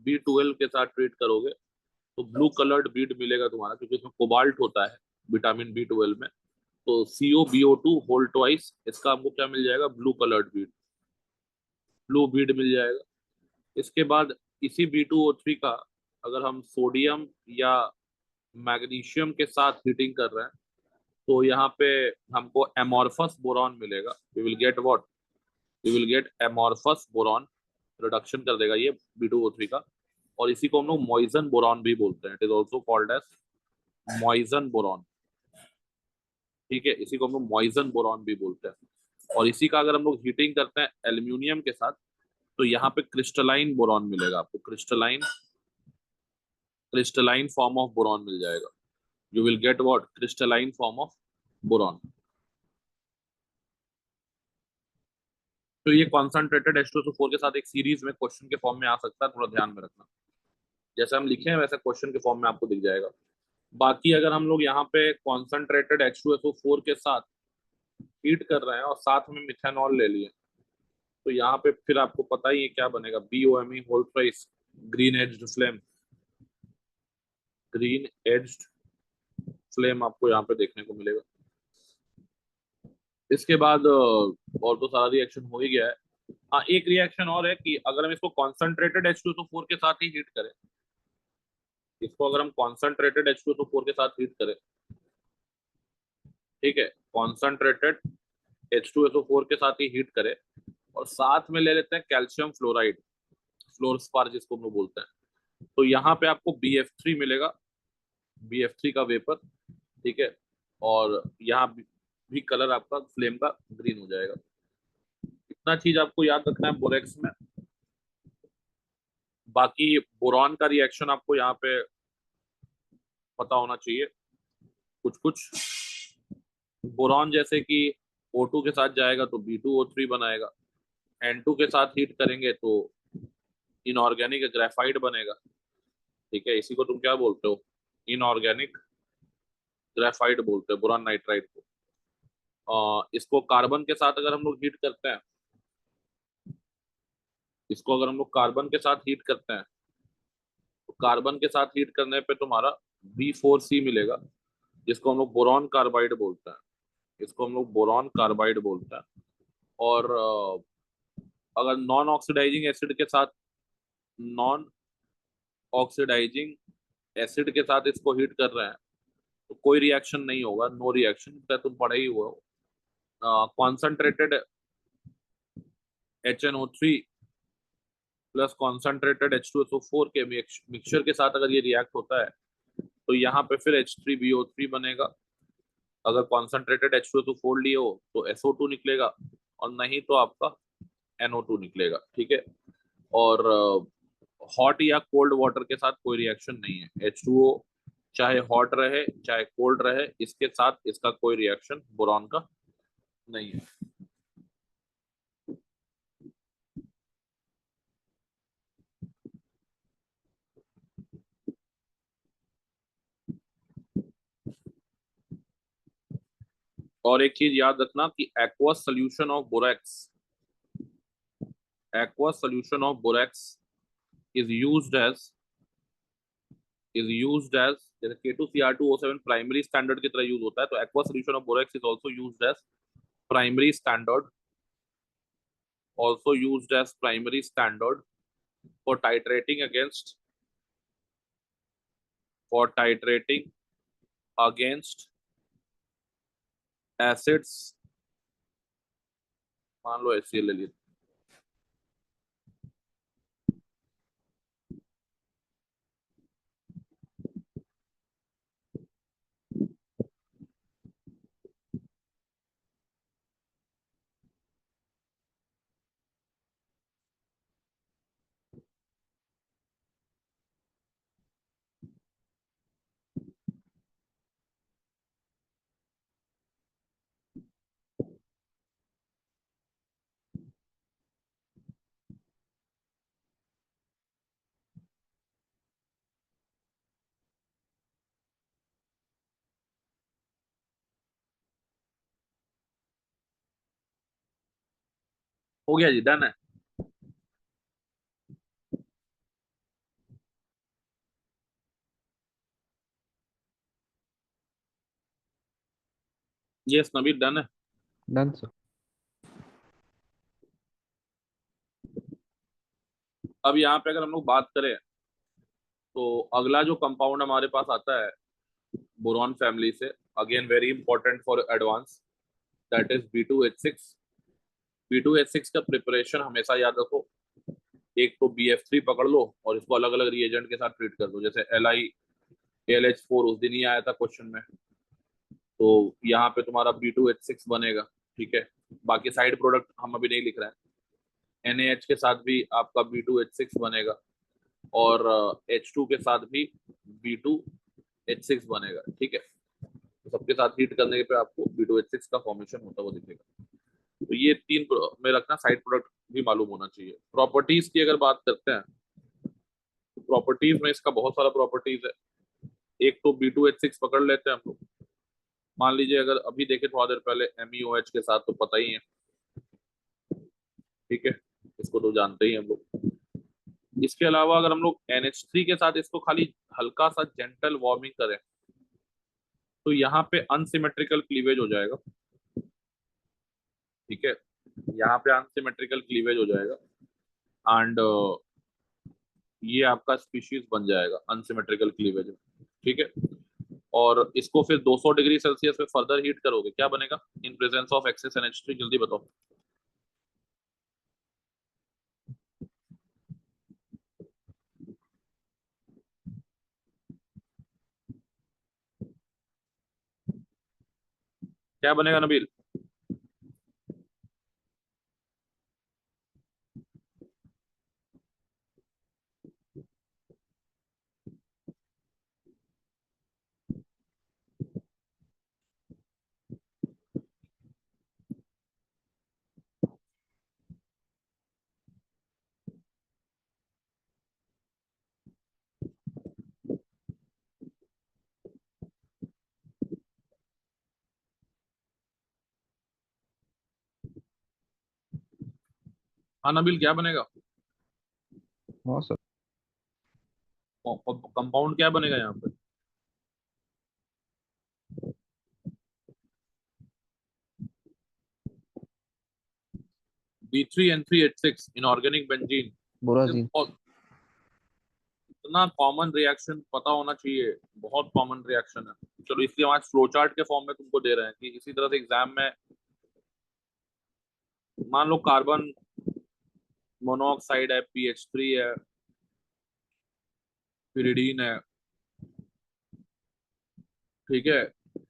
B12 के साथ ट्रीट करोगे तो ब्लू कलर्ड बीड मिलेगा तुम्हारा, क्योंकि उसमें कोबाल्ट होता है विटामिन B12 में। तो COBO2 होल ट्वाइस, इसका हमको क्या मिल जाएगा? Blue coloured bead, blue bead मिल जाएगा। इसके बाद इसी B2O3 का अगर हम सोडियम या मैग्नीशियम के साथ हीटिंग कर रहे हैं तो यहाँ पे हमको एमॉर्फस बोरॉन मिलेगा। We will get what? We will get amorphous boron. Reduction कर देगा ये B2O3 का। और इसी को हम लोग मॉइजन बोरॉन भी बोलते हैं। It is also called as Moissan boron. ठीक है, इसी को हम लोग मॉइजन बोरॉन भी बोलते हैं। और इसी का अगर हम लोग हीटिंग करते हैं एल्यूमिनियम के साथ तो यहाँ पे क्रिस्टलाइन बोरॉन मिलेगा आपको। Crystalline, crystalline form of boron मिल जाएगा। You will get what? Crystalline form of boron. तो ये कॉन्सेंट्रेटेड H2SO4 के साथ एक सीरीज में क्वेश्चन के फॉर्म में आ सकता है, थोड़ा ध्यान में रखना। जैसे हम लिखे हैं वैसे क्वेश्चन के फॉर्म में आपको दिख जाएगा। बाकी अगर हम लोग यहाँ पे कॉन्सेंट्रेटेड H2SO4 के साथ हीट कर रहे हैं और साथ में मिथेनॉल ले लिए, तो यहाँ पे फिर आपको पता ही है क्या बनेगा, BOMe होल ट्राइस, green edged flame, green edged flame आपको यहाँ पे देखने को मिलेगा। इसके बाद और तो सारा रिएक्शन हो ही गया है। हाँ, एक रिएक्शन और है कि अगर हम इसको कॉन्सेंट्रेटेड H2SO4 के साथ ही हीट करें, इसको अगर हम कॉन्सेंट्रेटेड H2SO4 के साथ हीट करें, ठीक है, कॉन्सेंट्रेटेड H2SO4 के साथ ही हीट करें और साथ में ले लेते हैं कैल्शियम फ्लोराइड, फ्लोरस्पार जिसको हम लोग बोलते हैं, तो यहाँ पे आपको BF3 मिलेगा, BF3 का वेपर, ठीक है, और यहाँ भी कलर आपका फ्लेम का ग्रीन हो जाएगा। इतना चीज आपको याद रखना है बोरेक्स में। बाकी बोरॉन का रिएक्शन आपको यहाँ पे पता होना चाहिए कुछ कुछ। बोरॉन जैसे कि O2 के साथ जाएगा तो B2O3 बनाएगा, N2 के साथ हीट करेंगे तो इनऑर्गेनिक ग्रेफाइट बनेगा, ठीक है, इसी को तुम क्या बोलते हो, इनऑर्गेनिक ग्रेफाइट बोलते हैं बोरॉन नाइट्राइड को। इसको कार्बन के साथ अगर हम लोग हीट करते हैं, इसको अगर हम लोग कार्बन के साथ हीट करते हैं तो कार्बन के साथ हीट करने पे तुम्हारा B4C मिलेगा, जिसको हम लोग बोरॉन कार्बाइड बोलते हैं, इसको हम लोग बोरॉन कार्बाइड बोलते हैं। और अगर नॉन ऑक्सीडाइजिंग एसिड के साथ, नॉन ऑक्सीडाइजिंग एसिड के साथ इसको हीट कर रहे हैं तो कोई रिएक्शन नहीं होगा, नो रिएक्शन, तुम पढ़े ही हुए हो। Concentrated HNO3 plus concentrated H2SO4 के मिक्सचर के साथ अगर ये रिएक्ट होता है तो यहाँ पे फिर H3BO3 बनेगा। अगर कॉन्सेंट्रेटेड H2SO4 लिए हो तो SO2 निकलेगा और नहीं तो आपका NO2 निकलेगा, ठीक है। और हॉट या कोल्ड वाटर के साथ कोई रिएक्शन नहीं है, H2O चाहे हॉट रहे चाहे कोल्ड रहे, इसके साथ इसका कोई रिएक्शन बोरॉन का नहीं है। और एक चीज याद रखना कि aqueous solution of borax, aqueous solution of borax is used as जैसे K2Cr2O7 प्राइमरी स्टैंडर्ड की तरह यूज होता है, तो aqueous solution of borax is also used as primary standard for titrating against acids, मान लो HCl ले लिए, हो गया जी, डन है। ये नबी डन है। Done sir. अब यहाँ पे अगर हम लोग बात करें तो अगला जो कंपाउंड हमारे पास आता है बोरॉन फैमिली से, again very important for advance, that is B2H6। B2H6 का प्रिपरेशन हमेशा याद रखो, एक तो BF3 पकड़ लो और इसको अलग अलग रिएजेंट के साथ ट्रीट कर दो, जैसे LiAlH4 उस दिन ही आया था क्वेश्चन में, तो यहाँ पे तुम्हारा B2H6 बनेगा, ठीक है। बाकी साइड प्रोडक्ट हम अभी नहीं लिख रहे हैं। NaH के साथ भी आपका B2H6 बनेगा और H2 के साथ भी B2H6 बनेगा, ठीक है। तो सबके साथ हीट करने पे आपको B2H6 का फॉर्मेशन होता हुआ दिखेगा। तो ये तीन में रखना, साइड प्रोडक्ट भी मालूम होना चाहिए। प्रॉपर्टीज की अगर बात करते हैं तो प्रॉपर्टीज में इसका बहुत सारा प्रॉपर्टीज है। एक तो B2H6 पकड़ लेते हैं हम लोग, मान लीजिए अगर अभी देखे थोड़ा देर पहले MEOH के साथ, तो पता ही है ठीक है, इसको तो जानते ही हम लोग। इसके अलावा अगर हम लोग NH3 के साथ इसको खाली हल्का सा जेंटल वार्मिंग करें तो यहाँ पे अनसिमेट्रिकल क्लीवेज हो जाएगा। ठीक है, यहाँ पे अनसिमेट्रिकल क्लीवेज हो जाएगा एंड ये आपका स्पीशीज बन जाएगा अनसिमेट्रिकल क्लीवेज में। ठीक है, और इसको फिर 200 डिग्री सेल्सियस पे फर्दर हीट करोगे, क्या बनेगा in presence of access NH3? जल्दी बताओ। क्या बनेगा नबील? हाँ नबील, क्या बनेगा? हाँ सर। कंपाउंड क्या बनेगा यहाँ पे? B3N3H6 inorganic benzene. बोराजीन। बहुत इतना कॉमन रिएक्शन पता होना चाहिए, बहुत कॉमन रिएक्शन है। चलो इसलिए हम आज फ्लो चार्ट के फॉर्म में तुमको दे रहे हैं कि इसी तरह से एग्जाम में मान लो कार्बन मोनोऑक्साइड है, PH3 है, पिरिडीन है, ठीक है,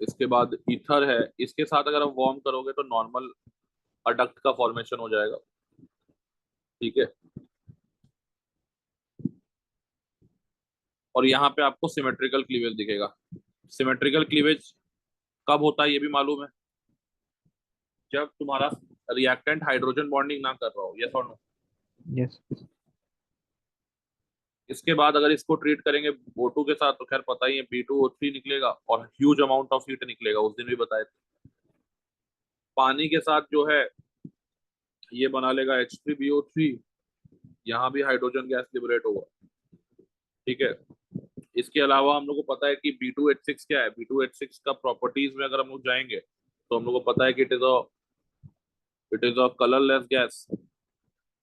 इसके बाद ईथर है, इसके साथ अगर हम वार्म करोगे तो नॉर्मल अडक्ट का फॉर्मेशन हो जाएगा। ठीक है, और यहाँ पे आपको सिमेट्रिकल क्लीवेज दिखेगा। सिमेट्रिकल क्लीवेज कब होता है ये भी मालूम है? जब तुम्हारा रिएक्टेंट हाइड्रोजन बॉन्डिंग ना कर रहा हो, यस और नो? यस। इसके बाद अगर इसको ट्रीट करेंगे O2 के साथ तो खैर पता ही है, B2O3 निकलेगा और ह्यूज अमाउंट ऑफ हीट निकलेगा, उस दिन भी बताए थे। पानी के साथ जो है ये बना लेगा H3BO3, यहाँ भी हाइड्रोजन गैस लिबरेट होगा। ठीक है, इसके अलावा हम लोग को पता है कि B2H6 क्या है। B2H6 का प्रॉपर्टीज में अगर हम लोग जाएंगे तो हम लोग को पता है कि it is a colourless gas,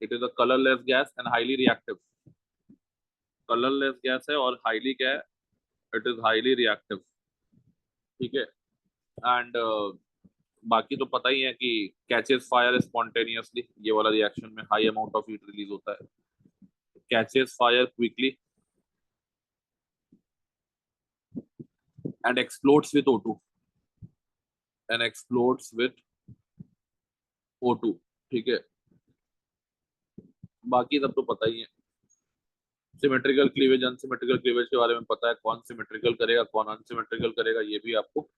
it is a colourless gas and highly reactive. Colourless gas है और हाईली क्या है? It is highly reactive. ठीक है, एंड बाकी तो पता ही है कि कैचेस फायर स्पॉन्टेनियसली, ये वाला रिएक्शन में high amount of heat release होता है। Catches fire quickly and explodes with O2, and explodes with O2। ठीक है, बाकी सब तो पता ही है। सिमेट्रिकल क्लीवेज अनसिमेट्रिकल क्लीवेज के बारे में पता है, कौन सिमेट्रिकल करेगा कौन अनसिमेट्रिकल करेगा ये भी आपको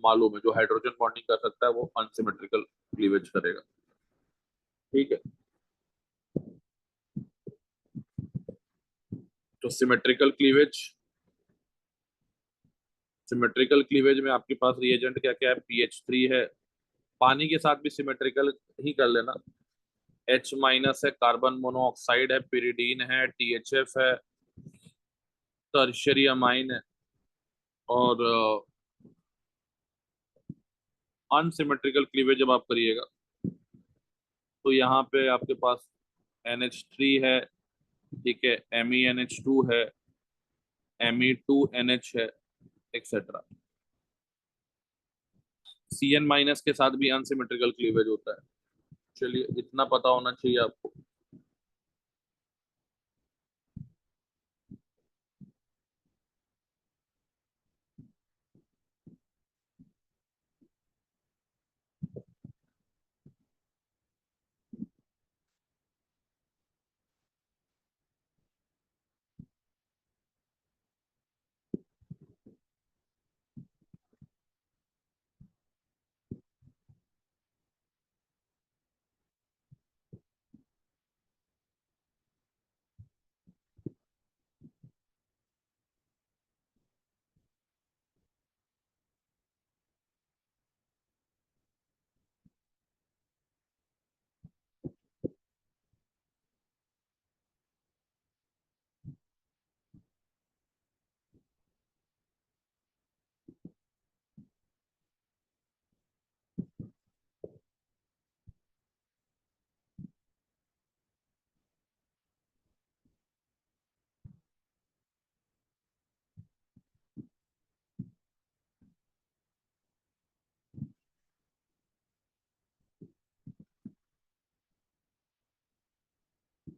मालूम है। जो हाइड्रोजन बॉन्डिंग कर सकता है वो अनसिमेट्रिकल क्लीवेज करेगा। ठीक है, तो सिमेट्रिकल क्लीवेज में आपके पास रिएजेंट क्या क्या है? PH3 है, पानी के साथ भी सिमेट्रिकल ही कर लेना। H- है, कार्बन मोनोऑक्साइड है, पिरिडीन है, THF है, टर्शियरी अमाइन है। और अनसिमेट्रिकल क्लीवेज जब आप करिएगा तो यहाँ पे आपके पास NH3 है, ठीक है, MENH2 है, Me2NH है, एक्सेट्रा। CN- के साथ भी अनसिमेट्रिकल क्लीवेज होता है। चलिए इतना पता होना चाहिए आपको।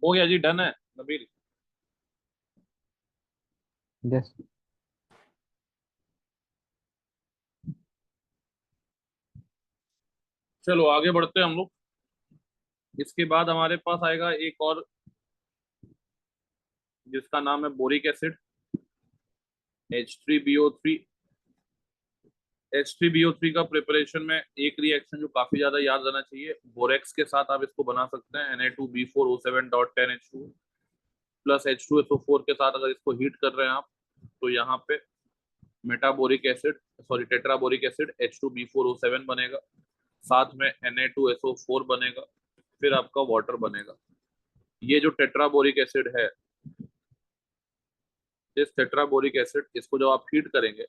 हो गया जी, डन है नबील। यस। चलो आगे बढ़ते हैं हम लोग। इसके बाद हमारे पास आएगा एक और, जिसका नाम है बोरिक एसिड, H3BO3। H3BO3 का प्रिपरेशन में एक रिएक्शन जो काफी ज्यादा याद रहना चाहिए, बोरेक्स के साथ आप इसको बना सकते हैं, Na2B4O7.10H2 प्लस H2SO4 के साथ अगर इसको हीट कर रहे हैं आप, तो यहाँ पे मेटाबोरिक एसिड, सॉरी टेट्राबोरिक एसिड H2B4O7 बनेगा, साथ में Na2SO4 बनेगा, फिर आपका वाटर बनेगा। ये जो टेट्राबोरिक एसिड है, इस टेट्राबोरिक एसिड इसको जब आप हीट करेंगे,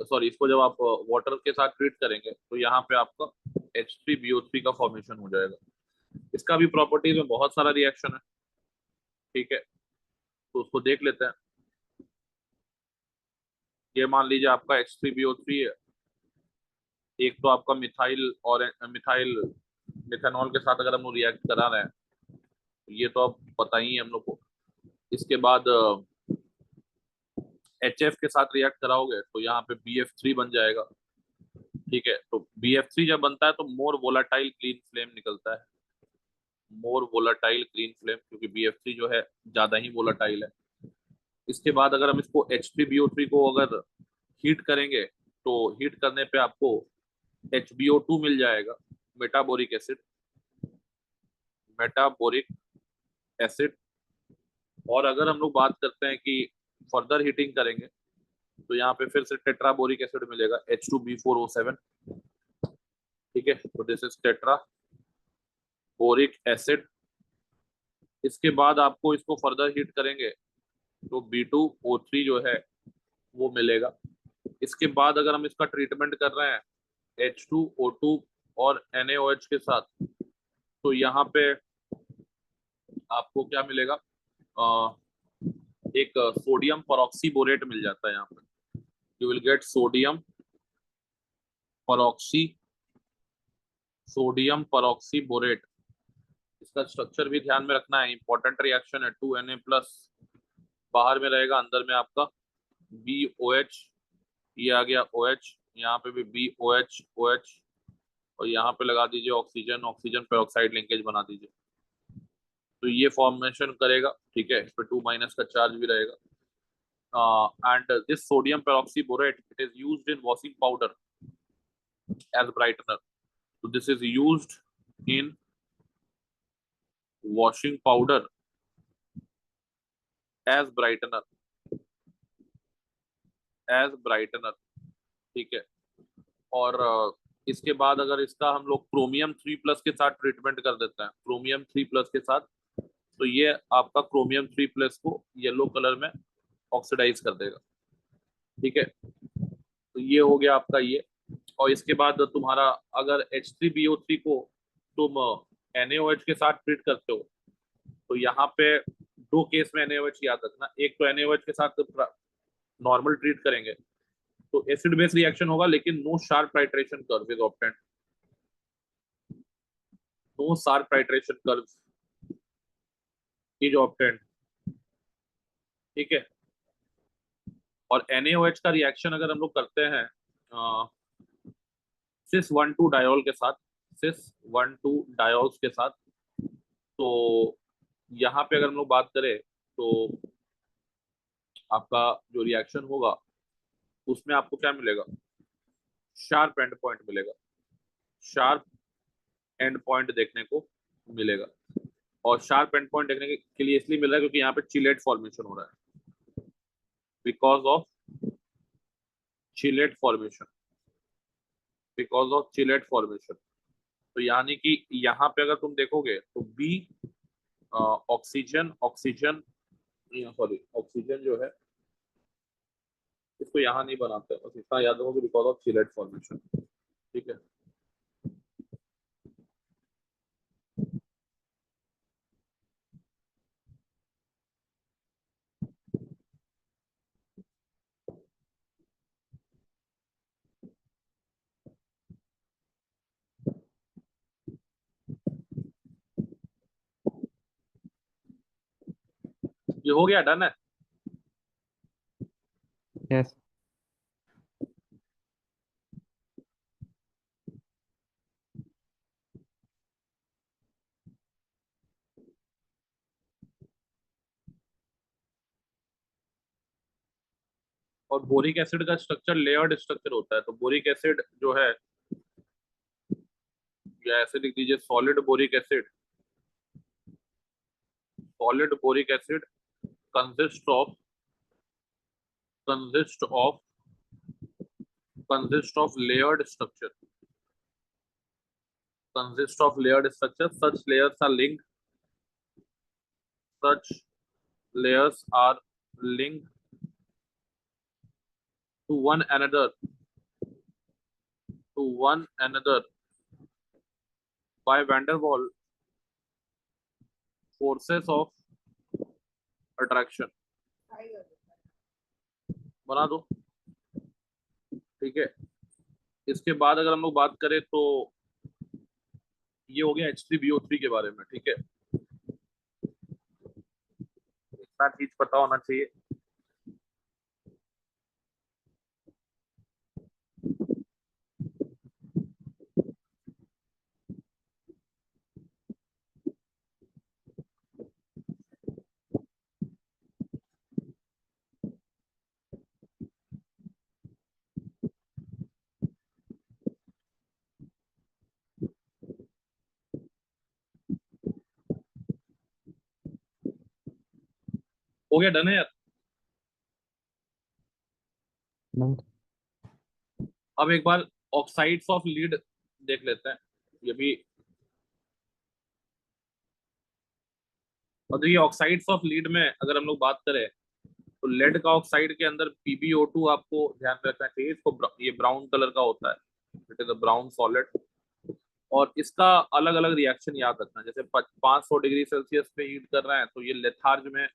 सॉरी इसको जब आप वाटर के साथ ट्रीट करेंगे, तो यहाँ पे आपका H3BO3 का फॉर्मेशन हो जाएगा। इसका भी प्रॉपर्टीज में बहुत सारा रिएक्शन है, ठीक है, तो उसको देख लेते हैं। ये मान लीजिए आपका H3BO3 है, एक तो आपका मिथाइल और मिथाइल मिथेनॉल के साथ अगर हम लोग रिएक्ट करा रहे हैं, तो ये तो अब पता ही है हम लोग को। इसके बाद HF के साथ रिएक्ट कराओगे तो यहाँ पे BF3 बन जाएगा, ठीक है। तो BF3 जब बनता है तो मोर वोलाटाइल क्लीन फ्लेम निकलता है, मोर वोलाटाइल ग्रीन फ्लेम, क्योंकि BF3 जो है ज्यादा ही वोलाटाइल है। इसके बाद अगर हम इसको H3BO3 को अगर हीट करेंगे, तो हीट करने पे आपको HBO2 मिल जाएगा, मेटाबोरिक एसिड, मेटाबोरिक एसिड। और अगर हम लोग बात करते हैं कि फर्दर हीटिंग करेंगे, तो यहाँ पे फिर से टेट्राबोरिक एसिड मिलेगा, H2B4O7, ठीक है। तो दिस इज टेट्राबोरिक एसिड। इसके बाद आपको इसको फर्दर हीट करेंगे तो B2O3 जो है वो मिलेगा। इसके बाद अगर हम इसका ट्रीटमेंट कर रहे हैं H2O2 और NaOH के साथ, तो यहाँ पे आपको क्या मिलेगा, एक सोडियम परऑक्सी बोरेट मिल जाता है यहाँ पे। You will gate परऑक्सी sodium परऑक्सी borate. इसका स्ट्रक्चर भी ध्यान में रखना है, इंपॉर्टेंट रिएक्शन है, 2Na+, बाहर में रहेगा, अंदर में आपका BOH, ये आ गया OH, यहाँ पे भी BOH OH, और यहाँ पे लगा दीजिए ऑक्सीजन, ऑक्सीजन पे ऑक्साइड लिंकेज बना दीजिए, तो ये फॉर्मेशन करेगा, ठीक है। इस पे 2- का चार्ज भी रहेगा। And this sodium peroxyborate, it is used in washing powder as brightener. तो this is used in washing powder as brightener, as brightener, ठीक है। और इसके बाद अगर इसका हम लोग क्रोमियम 3+ के साथ ट्रीटमेंट कर देते हैं, क्रोमियम 3+ के साथ, तो ये आपका क्रोमियम 3+ को येलो कलर में ऑक्सीडाइज कर देगा, ठीक है। तो ये हो गया आपका ये। और इसके बाद तुम्हारा अगर H3BO3 को तुम NaOH के साथ ट्रीट करते हो, तो यहाँ पे दो केस में NaOH याद रखना, एक तो NaOH के साथ नॉर्मल ट्रीट करेंगे तो एसिड बेस रिएक्शन होगा, लेकिन no sharp titration curve is obtained, no sharp titration curve is obtained, ठीक है। और NaOH का रिएक्शन अगर हम लोग करते हैं सिस 1,2 डायोल के साथ, सिस 1,2 डायोल्स के साथ, तो यहाँ पे अगर हम लोग बात करें, तो आपका जो रिएक्शन होगा उसमें आपको क्या मिलेगा, शार्प एंड पॉइंट मिलेगा, शार्प एंड पॉइंट देखने को मिलेगा। और शार्प एंड पॉइंट देखने के लिए इसलिए मिल रहा है क्योंकि यहाँ पे चिलेट फॉर्मेशन हो रहा है, because of chelate formation, because of chelate formation. तो यानी कि यहाँ पे अगर तुम देखोगे तो B oxygen, oxygen, sorry oxygen जो है इसको यहाँ नहीं बनाते, बस इतना याद रखो बिकॉज ऑफ चिलेट फॉर्मेशन, ठीक है। हो गया, डन है। यस। और बोरिक एसिड का स्ट्रक्चर लेयर्ड स्ट्रक्चर होता है, तो बोरिक एसिड जो है, या ऐसे लिख दीजिए solid boric acid. Solid boric acid consist of consist of consist of layered structure, consist of layered structure. Such layers are linked to one another by van der Waal forces of attraction। बना दो, ठीक है। इसके बाद अगर हम लोग बात करें तो ये हो गया H3BO3 के बारे में, ठीक है। इतना चीज पता होना चाहिए। हो गया, डन है यार। नहीं। अब एक बार ऑक्साइड्स ऑफ लीड देख लेते हैं, ये भी। और देखिए ऑक्साइड्स ऑफ लीड में अगर हम लोग बात करें तो लेड का ऑक्साइड के अंदर PbO2 आपको ध्यान रखना चाहिए। इसको ये ब्राउन कलर का होता है, it is a brown solid. और इसका अलग अलग रिएक्शन याद रखना, जैसे 500 डिग्री सेल्सियस पे हीट कर रहे हैं तो ये लेथार्ज में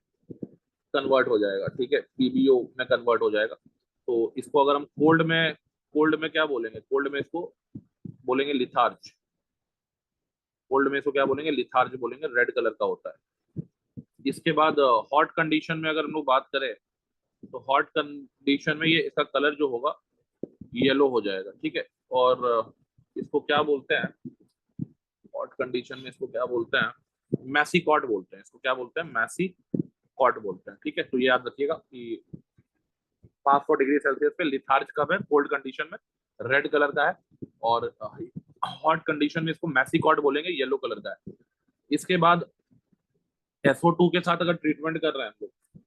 कन्वर्ट हो जाएगा, ठीक है, PbO में कन्वर्ट हो जाएगा। तो इसको अगर हम कोल्ड में क्या बोलेंगे, कोल्ड में इसको बोलेंगे लिथार्ज। कोल्ड में इसको क्या बोलेंगे, लिथार्ज बोलेंगे, रेड कलर का होता है। इसके बाद हॉट कंडीशन में अगर हम लोग बात करें तो हॉट कंडीशन में ये इसका कलर जो होगा येलो हो जाएगा, ठीक है। और इसको क्या बोलते हैं, हॉट कंडीशन में इसको क्या बोलते हैं, मैसीकॉट बोलते हैं। इसको क्या बोलते हैं, मैसीकॉट बोलते हैं, ठीक है। तो ये याद रखिएगा कि 500 डिग्री सेल्सियस पे लिथार्ज कब है, कोल्ड कंडीशन में रेड कलर का है, और हॉट कंडीशन में इसको मैसीकॉट बोलेंगे, येलो कलर का है। इसके बाद SO2 के साथ अगर ट्रीटमेंट कर रहे हैं हम लोग,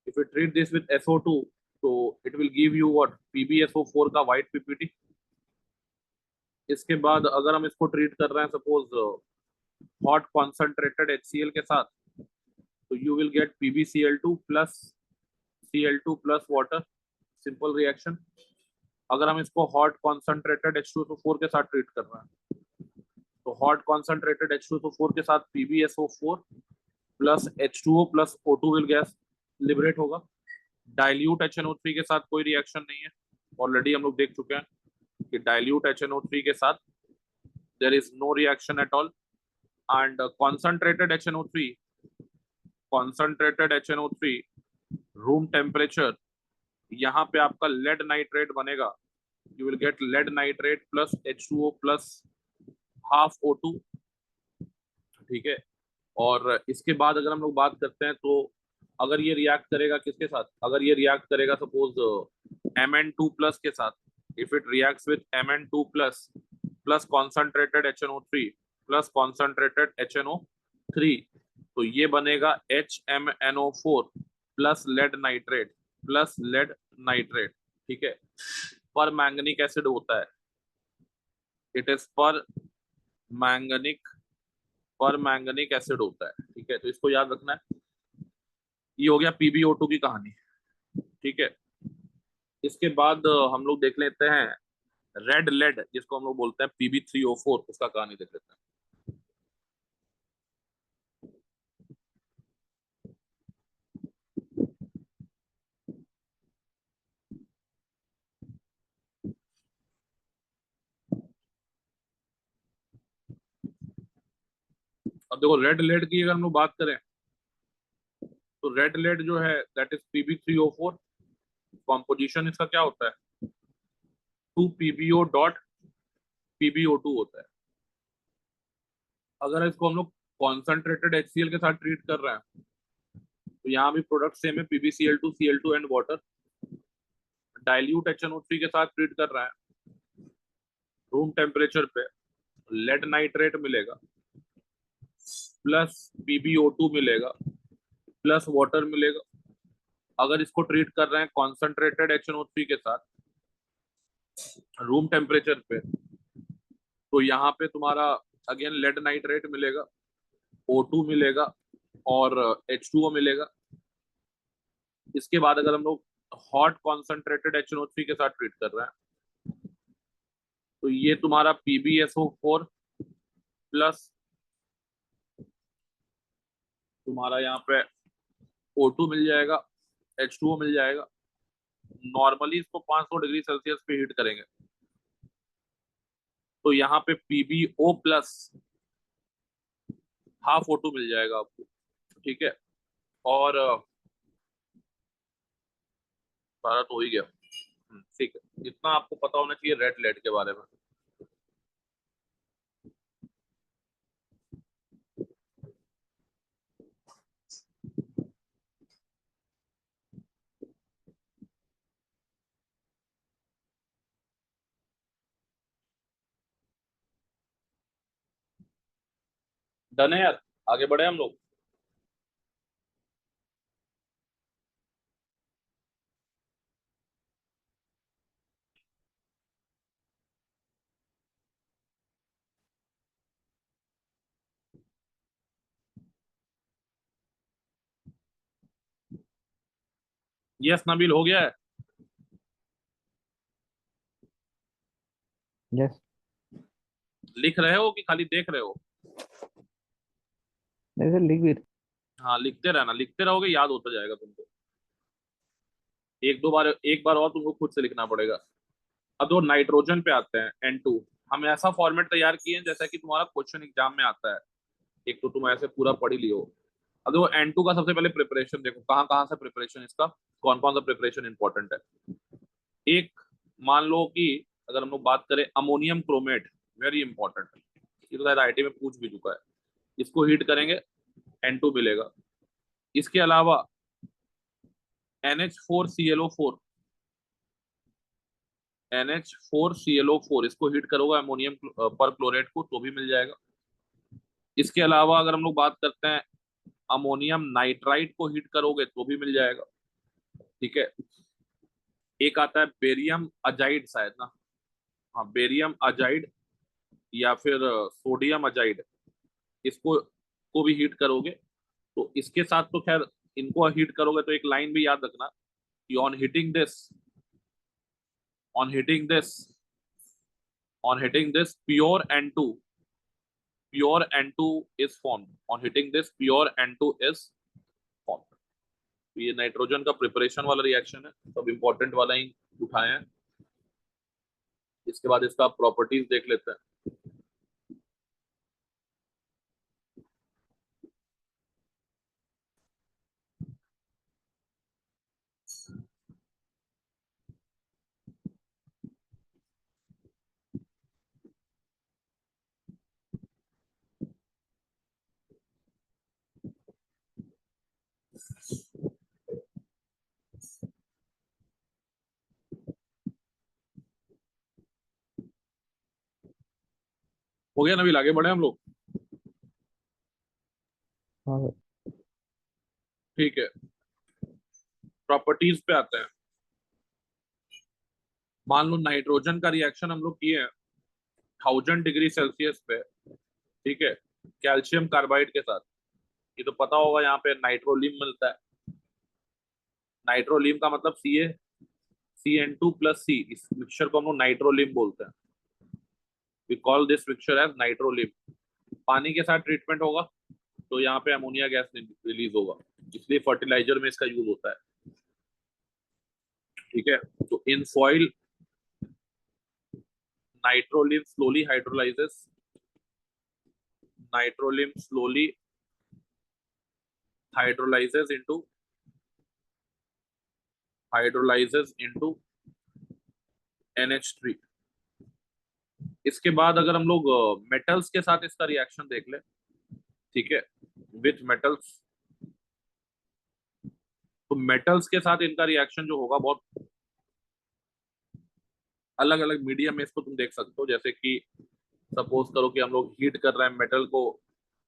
if you treat this with SO2 तो it will give you what, PbSO4 का व्हाइट PPT। इसके बाद अगर हम इसको ट्रीट कर रहे हैं सपोज हॉट कॉन्सेंट्रेटेड HCl के साथ, तो you will gate PbCl2 plus Cl2 plus water, simple reaction. अगर हम इसको हॉट कॉन्सेंट्रेटेड H2SO4 के साथ ट्रीट कर रहे हैं तो हॉट कॉन्सेंट्रेटेड H2SO4 के साथ PbSO4 plus H2O plus O2 will gas liberate होगा। डाइल्यूट HNO3 के साथ कोई रिएक्शन नहीं है, ऑलरेडी हम लोग देख चुके हैं कि डाइल्यूट HNO3 के साथ there is no reaction at all. And concentrated HNO3 room temperature, यहाँ पे आपका लेड नाइट्रेट बनेगा, you will get lead nitrate plus H2O plus half O2, ठीक है। और इसके बाद अगर हम लोग बात करते हैं तो अगर ये रिएक्ट करेगा किसके साथ, अगर ये रिएक्ट करेगा सपोज Mn2 प्लस के साथ, if it reacts with Mn2 plus plus concentrated HNO3 plus concentrated HNO3, तो ये बनेगा HMNO4 plus lead nitrate plus lead nitrate, ठीक है। पर मैंगनिक एसिड होता है, इट इज मैंगनिक पर मैंगनिक एसिड होता है, ठीक है। तो इसको याद रखना है। ये हो गया PbO2 की कहानी, ठीक है। इसके बाद हम लोग देख लेते हैं रेड लेड, जिसको हम लोग बोलते हैं Pb3O4, उसका कहानी देख लेते हैं। अब देखो रेड लेड की अगर हम लोग बात करें तो रेड लेड जो है दैट इज Pb3O4। कॉम्पोजिशन इसका क्या होता है, 2 PbO डॉट PbO2 होता है। अगर इसको हम लोग कॉन्सेंट्रेटेड HCl के साथ ट्रीट कर रहे हैं तो यहाँ भी प्रोडक्ट सेम है, PbCl2 Cl2 and water. Dilute HNO3 के साथ ट्रीट कर रहा है रूम टेम्परेचर पे, लेड नाइट्रेट मिलेगा प्लस PbO2 मिलेगा प्लस वाटर मिलेगा। अगर इसको ट्रीट कर रहे हैं कॉन्सेंट्रेटेड HNO3 के साथ रूम टेम्परेचर पे, तो यहाँ पे तुम्हारा अगेन लेड नाइट्रेट मिलेगा, O2 मिलेगा और H2O मिलेगा। इसके बाद अगर हम लोग हॉट कॉन्सेंट्रेटेड HNO3 के साथ ट्रीट कर रहे हैं तो ये तुम्हारा PbSO4 प्लस तुम्हारा यहाँ पे O2 मिल जाएगा, H2O मिल जाएगा। नॉर्मली इसको 500 डिग्री सेल्सियस पे हीट करेंगे तो यहाँ पे PbO प्लस हाफ O2 मिल जाएगा आपको, ठीक है। और सारा तो हो ही गया, ठीक है। इतना आपको पता होना चाहिए रेड लेड के बारे में। डन है यार, आगे बढ़े हम लोग। यस नबील, हो गया है। यस। लिख रहे हो कि खाली देख रहे हो? नहीं सर, लिख भी हाँ लिखते रहना, लिखते रहोगे याद होता जाएगा तुमको। एक दो बार, एक बार और तुमको खुद से लिखना पड़ेगा। अब तो नाइट्रोजन पे आते हैं, N2। हम ऐसा फॉर्मेट तैयार किए हैं जैसा कि तुम्हारा क्वेश्चन एग्जाम में आता है। एक तो तुम ऐसे पूरा पढ़ ही लियो। अब देखो N2 का सबसे पहले प्रिपरेशन देखो, कहाँ कहाँ से प्रिपरेशन इसका, कौन कौन सा प्रिपरेशन इंपॉर्टेंट है। एक, मान लो कि अगर हम लोग बात करें अमोनियम क्रोमेट, वेरी इंपॉर्टेंट, ये तो शायद IIT में पूछ भी चुका है। इसको हीट करेंगे N2 मिलेगा। इसके अलावा NH4ClO4, NH4ClO4 इसको हीट करोगे अमोनियम पर क्लोरेट को तो भी मिल जाएगा। इसके अलावा अगर हम लोग बात करते हैं अमोनियम नाइट्राइट को हीट करोगे तो भी मिल जाएगा, ठीक है। एक आता है बेरियम अजाइड शायद ना, हाँ बेरियम अजाइड या फिर सोडियम अजाइड, इसको को भी हीट करोगे तो इसके साथ तो खैर इनको हीट करोगे तो एक लाइन भी याद रखना कि on heating this on hitting this pure N2 is formed on hitting this pure N2 is formed। तो ये नाइट्रोजन का प्रिपरेशन वाला रिएक्शन है, सब इंपॉर्टेंट वाला ही उठाए हैं। इसके बाद इसका प्रॉपर्टीज देख लेते हैं। हो गया नबील, आगे बढ़े हम लोग। हाँ सर। ठीक है, प्रॉपर्टीज पे आते हैं। मान लो नाइट्रोजन का रिएक्शन हम लोग किए हैं 1000 डिग्री सेल्सियस पे, ठीक है, कैल्शियम कार्बाइड के साथ। ये तो पता होगा, यहाँ पे नाइट्रोलिम मिलता है। नाइट्रोलिम का मतलब CN2+C, इस मिक्सचर को हम लोग नाइट्रोलिम बोलते हैं। We call this mixture as nitrolim. पानी के साथ ट्रीटमेंट होगा तो यहाँ पे अमोनिया गैस रिलीज होगा, इसलिए फर्टिलाइजर में इसका यूज होता है, ठीक है। तो in soil nitrolim slowly hydrolyses, nitrolim slowly hydrolyses into hydrolyses into NH3। इसके बाद अगर हम लोग मेटल्स के साथ इसका रिएक्शन देख ले, ठीक है, विथ मेटल्स, तो मेटल्स के साथ इनका रिएक्शन जो होगा बहुत अलग अलग मीडियम में इसको तुम देख सकते हो। जैसे कि सपोज करो कि हम लोग हीट कर रहे हैं मेटल को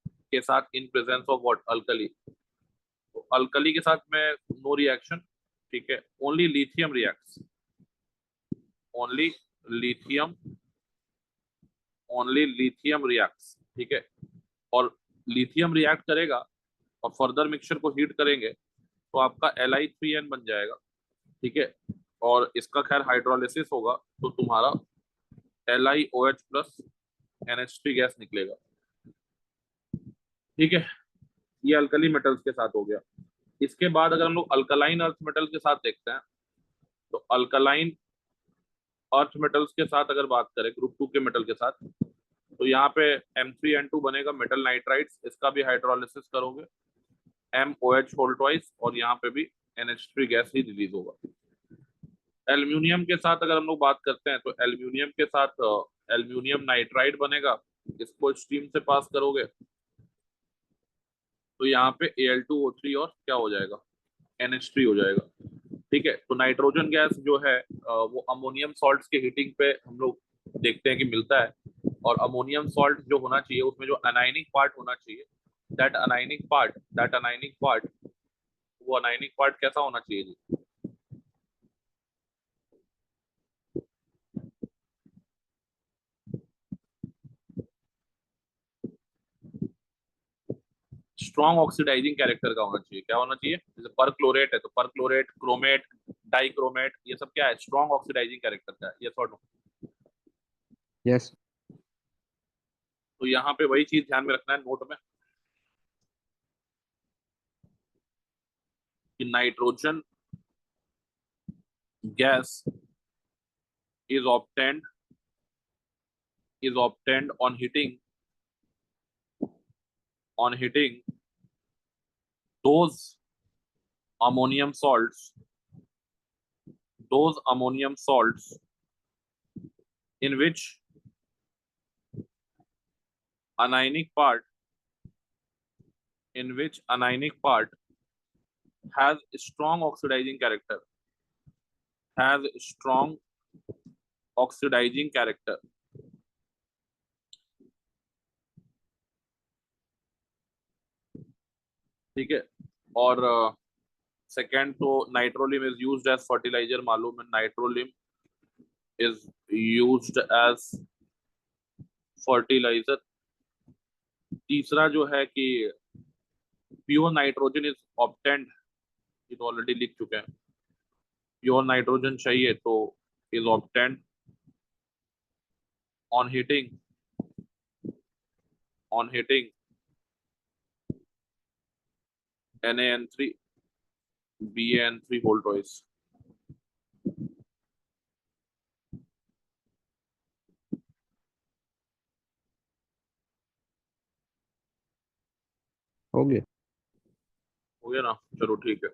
के साथ in presence of what, alkali, तो अल्कली के साथ में नो रिएक्शन, ठीक है, only lithium reacts, only lithium, only lithium reacts, ठीक है। और लिथियम रिएक्ट करेगा और फर्दर मिक्सचर को हीट करेंगे तो आपका Li3n बन जाएगा, ठीक है। और इसका खैर हाइड्रोलिसिस होगा तो तुम्हारा LiOH प्लस NH3 गैस निकलेगा, ठीक है। ये अल्कली मेटल्स के साथ हो गया। इसके बाद अगर हम लोग अल्कलाइन अर्थ मेटल के साथ देखते हैं, तो अल्कलाइन अर्थ मेटल्स के साथ अगर बात करें ग्रुप 2 के मेटल के साथ, तो यहाँ पे M3N2 बनेगा मेटल नाइट्राइड्स, इसका भी हाइड्रोलिसिस करोगे MOH होल ट्वाइस, और यहाँ पे भी NH3 गैस ही रिलीज होगा। एल्यूमिनियम के साथ अगर हम लोग बात करते हैं, तो एल्यूमिनियम के साथ एल्यूमिनियम नाइट्राइड बनेगा, इसको स्टीम से पास करोगे तो यहाँ पे Al2O3 और क्या हो जाएगा, NH3 हो जाएगा, ठीक है। तो नाइट्रोजन गैस जो है वो अमोनियम सॉल्ट्स के हीटिंग पे हम लोग देखते हैं कि मिलता है। और अमोनियम सॉल्ट जो होना चाहिए उसमें जो अनाइनिक पार्ट होना चाहिए, दैट अनाइनिक पार्ट, वो अनाइनिक पार्ट कैसा होना चाहिए जी? स्ट्रॉन्ग ऑक्सीडाइजिंग कैरेक्टर का होना चाहिए। क्या होना चाहिए? जैसे परक्लोरेट है तो परक्लोरेट, क्रोमेट, डाइक्रोमेट, ये सब क्या है? स्ट्रॉन्ग ऑक्सीडाइजिंग कैरेक्टर का है, ये सॉर्ट। यस। तो यहाँ पे वही चीज ध्यान में रखना है नोट में कि nitrogen gas is obtained on heating those ammonium salts, in which anionic part has strong oxidizing character, has strong oxidizing character, ठीक है। और सेकेंड तो nitrolim is used as fertiliser, मालूम है nitrolim is used as fertiliser. तीसरा जो है कि प्योर नाइट्रोजन इज ऑब्टेंड, ये तो ऑलरेडी लिख चुके हैं, प्योर नाइट्रोजन चाहिए तो is obtained on heating NaN3 BaN3 whole twice. हो गया। हो गया ना, चलो ठीक है,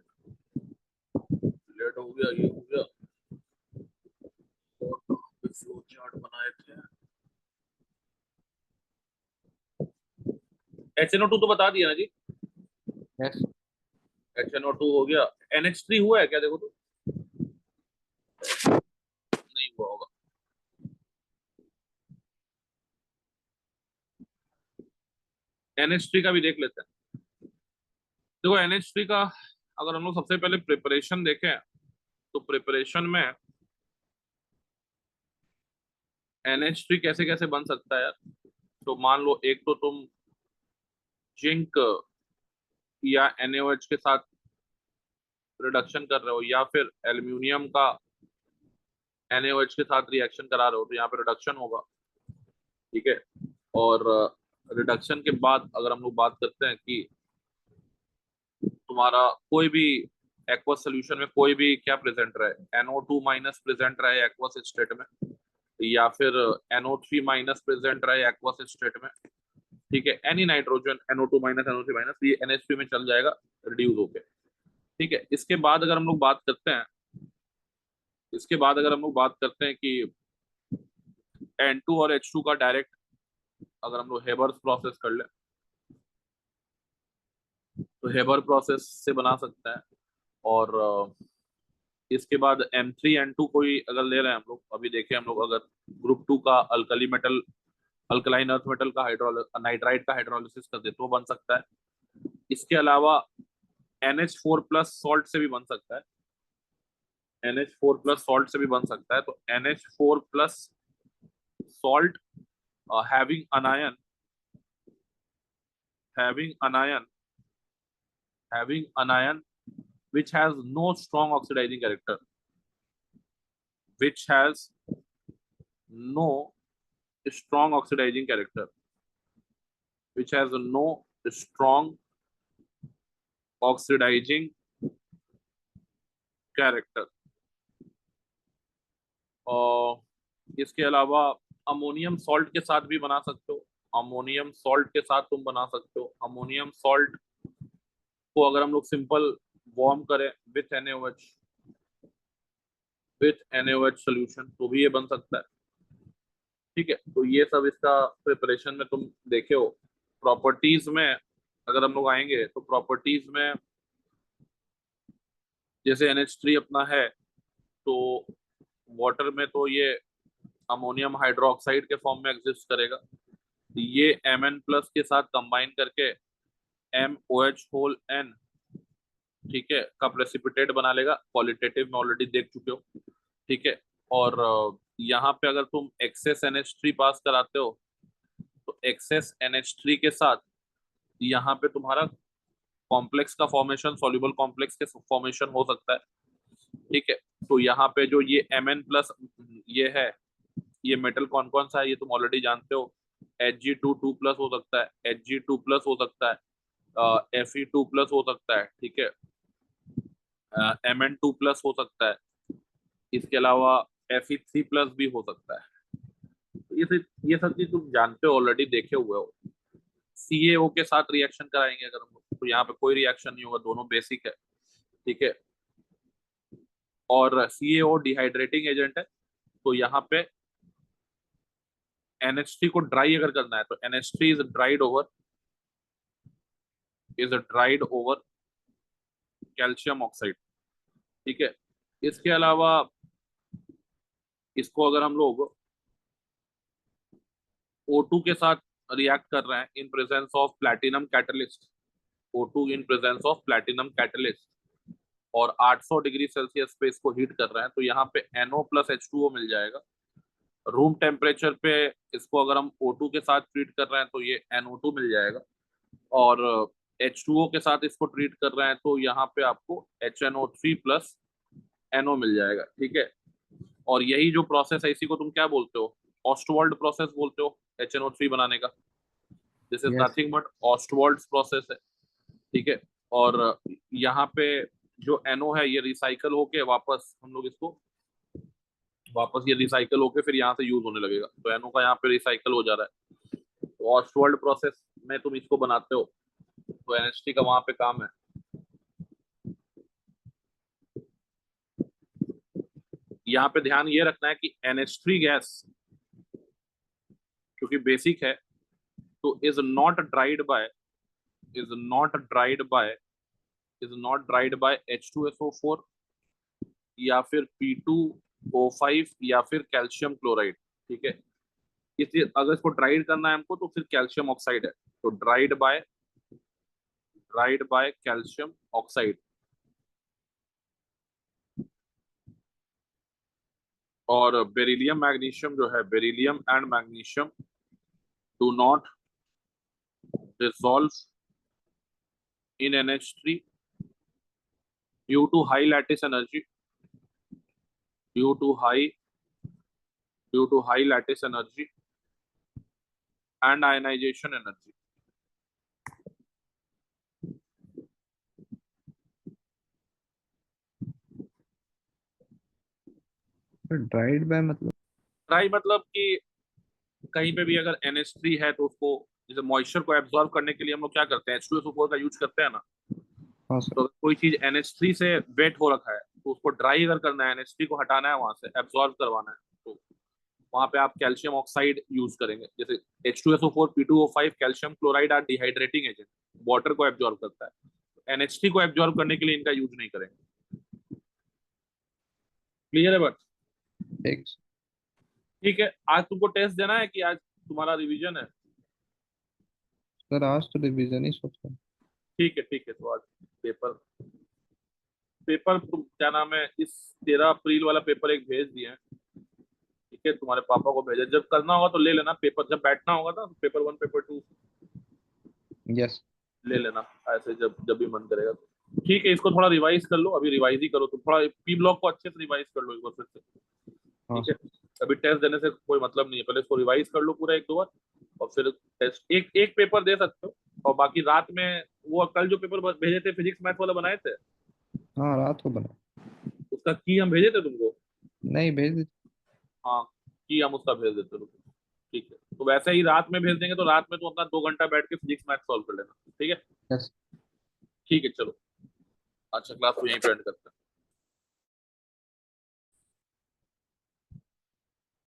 लेट हो गया, ये हो गया। और फ्लो चार्ट बनाए थे, HNO2 तो बता दिया ना जी, यस। HNO2 हो गया। NH3 हुआ है क्या? देखो तो, नहीं हुआ होगा। NH3 का भी देख लेते हैं। देखो NH3 का अगर हम लोग सबसे पहले प्रिपरेशन देखें, तो प्रिपरेशन में NH3 कैसे कैसे बन सकता है यार। तो मान लो एक तो तुम जिंक या NaOH के साथ रिडक्शन कर रहे हो, या फिर एल्यूमिनियम का NaOH के साथ रिएक्शन करा रहे हो, तो यहाँ पे रिडक्शन होगा, ठीक है। और रिडक्शन के बाद अगर हम लोग बात करते हैं कि तुम्हारा कोई भी एक्वस सोल्यूशन में कोई भी क्या प्रेजेंट रहे, NO2 माइनस प्रेजेंट रहे एक्वस स्टेट में, या फिर NO3 माइनस प्रेजेंट रहे एक्वस स्टेट में, ठीक है। Any nitrogen NO2 minus NO3 minus ये NH3 में चल जाएगा रिड्यूस होके, ठीक है। इसके बाद अगर हम लोग बात करते हैं इसके बाद अगर हम लोग बात करते हैं कि N2 और H2 का डायरेक्ट अगर हम लोग हेबर्स प्रोसेस कर ले तो हेबर प्रोसेस से बना सकते हैं। और इसके बाद M3N2 कोई अगर ले रहे हैं हम लोग, अभी देखें हम लोग अगर ग्रुप 2 का alkali metal alkaline earth metal का नाइट्राइड का हाइड्रोलिसिस कर दे तो बन सकता है। इसके अलावा NH4 प्लस सॉल्ट से भी बन सकता है, NH4 प्लस सॉल्ट से भी बन सकता है। तो NH4 plus salt having अनायन having anion having anion which has no strong oxidizing character, which has no strong oxidizing character, which has no strong oxidizing character। और इसके अलावा अमोनियम सॉल्ट के साथ भी बना सकते हो, अमोनियम सॉल्ट के साथ तुम बना सकते हो। अमोनियम सॉल्ट को अगर हम लोग सिंपल वार्म करें विथ NaOH सोल्यूशन तो भी ये बन सकता है। ठीक है, तो ये सब इसका प्रिपरेशन में तुम देखे हो। प्रॉपर्टीज में अगर हम लोग आएंगे तो प्रॉपर्टीज में जैसे NH3 अपना है तो वाटर में तो ये अमोनियम हाइड्रोक्साइड के फॉर्म में एग्जिस्ट करेगा। ये Mn प्लस के साथ कंबाइन करके MOH होल N, ठीक है, का प्रेसिपिटेट बना लेगा। क्वालिटेटिव में ऑलरेडी देख चुके हो। ठीक है, और यहाँ पे अगर तुम एक्सेस NH3 पास कराते हो तो एक्सेस NH3 के साथ यहाँ पे तुम्हारा कॉम्प्लेक्स का फॉर्मेशन, सॉल्युबल कॉम्प्लेक्स के फॉर्मेशन हो सकता है। ठीक है, तो यहाँ पे जो ये Mn प्लस ये है, ये मेटल कौन कौन सा है ये तुम ऑलरेडी जानते हो। Hg2 2 प्लस हो सकता है, Hg2 प्लस हो सकता है, Fe2 प्लस हो सकता है, ठीक है, Mn2 प्लस हो सकता है। इसके अलावा Fe3 प्लस भी हो सकता है। तो ये सब चीज तुम जानते हो, ऑलरेडी देखे हुए हो। CaO के साथ रिएक्शन कराएंगे अगर हम लोग तो यहाँ पे कोई रिएक्शन नहीं होगा, दोनों बेसिक है। ठीक है, और CaO डिहाइड्रेटिंग एजेंट है तो यहाँ पे NH3 को ड्राई अगर करना है तो NH3 is dried over calcium oxide. ठीक है, इसके अलावा इसको अगर हम लोग O2 के साथ रिएक्ट कर रहे हैं in presence of platinum catalyst, O2 in presence of platinum catalyst, और 800 डिग्री सेल्सियस पे इसको हीट कर रहे हैं तो यहाँ पे NO प्लस H2O मिल जाएगा। रूम टेम्परेचर पे इसको अगर हम O2 के साथ ट्रीट कर रहे हैं तो ये NO2 मिल जाएगा, और H2O के साथ इसको ट्रीट कर रहे हैं तो यहाँ पे आपको HNO3 प्लस NO मिल जाएगा। ठीक है, और यही जो प्रोसेस है इसी को तुम क्या बोलते हो, ऑस्टवाल्ड प्रोसेस बोलते हो HNO3 बनाने का। This is yes. Nothing but Ostwald process है। ठीक है, और यहाँ पे जो NO है ये रिसाइकल होके वापस हम लोग इसको वापस ये रिसाइकल होके फिर यहाँ से यूज होने लगेगा, तो NO का यहाँ पे रिसाइकल हो जा रहा है। तो ऑस्टवाल्ड प्रोसेस में तुम इसको बनाते हो तो NH3 का वहां पे काम है। यहाँ पे ध्यान ये रखना है कि NH3 गैस क्योंकि बेसिक है तो is not dried bye H2SO4 या फिर P2O5 या फिर कैल्शियम क्लोराइड। ठीक है, इसलिए अगर इसको ड्राइड करना है हमको तो फिर कैल्शियम ऑक्साइड है, तो ड्राइड बाय कैल्शियम ऑक्साइड। और बेरिलियम मैग्नीशियम जो है, beryllium and magnesium do not dissolve in NH3 due to high lattice energy, due to high lattice energy and ionization energy। Dried by मतलब? Dry मतलब कि कहीं पे भी अगर NH3 है तो उसको जैसे मॉइस्चर को एब्जॉर्ब करने के लिए हम लोग क्या करते हैं, H2SO4 का यूज करते हैं ना। हाँ तो सर। अगर कोई चीज NH3 से वेट हो रखा है तो उसको ड्राई अगर करना है, NH3 को हटाना है, वहां से एब्जॉर्ब करवाना है, तो वहां पे आप कैल्शियम ऑक्साइड यूज करेंगे। जैसे H2SO4, P2O5, calcium chloride are dehydrating agent, water को एब्जॉर्ब करता है। NH3 को एब्जॉर्ब करने के लिए इनका यूज नहीं करेंगे। क्लियर है बात? ठीक। ठीक है, आज तुमको टेस्ट देना है कि आज तुम्हारा रिवीजन है? सर आज तो रिवीजन ही सोचा। ठीक है, ठीक है, तो आज पेपर पेपर तुम क्या नाम है, इस 13 अप्रैल वाला पेपर एक भेज दिए हैं। ठीक है, तुम्हारे पापा को भेजा, जब करना होगा तो ले लेना पेपर, जब बैठना होगा ना पेपर 1 पेपर 2 यस। ले लेना, ऐसे जब जब भी मन करेगा तो। ठीक है, इसको थोड़ा रिवाइज कर लो, अभी रिवाइज ही करो, तुम थोड़ा पी ब्लॉक को अच्छे से रिवाइज कर लो एक बार फिर से। हाँ ठीक है, सर। अभी टेस्ट देने से कोई मतलब नहीं है, पहले इसको रिवाइज कर लो पूरा एक दो बार, और फिर टेस्ट एक एक पेपर दे सकते हो। और बाकी रात में वो कल जो पेपर भेजे थे फिजिक्स मैथ वाला बनाए थे, हाँ रात को बना। उसका की हम भेजे थे तुमको? नहीं भेज दीजिए। हाँ, की हम उसका भेज देते रुको। ठीक है, तो वैसे ही रात में भेज देंगे, तो रात में तो अपना 2 घंटा बैठ के फिजिक्स मैथ सॉल्व कर लेना। ठीक है, यस। ठीक है, चलो। अच्छा, क्लास को यहीं पे एंड करते हैं।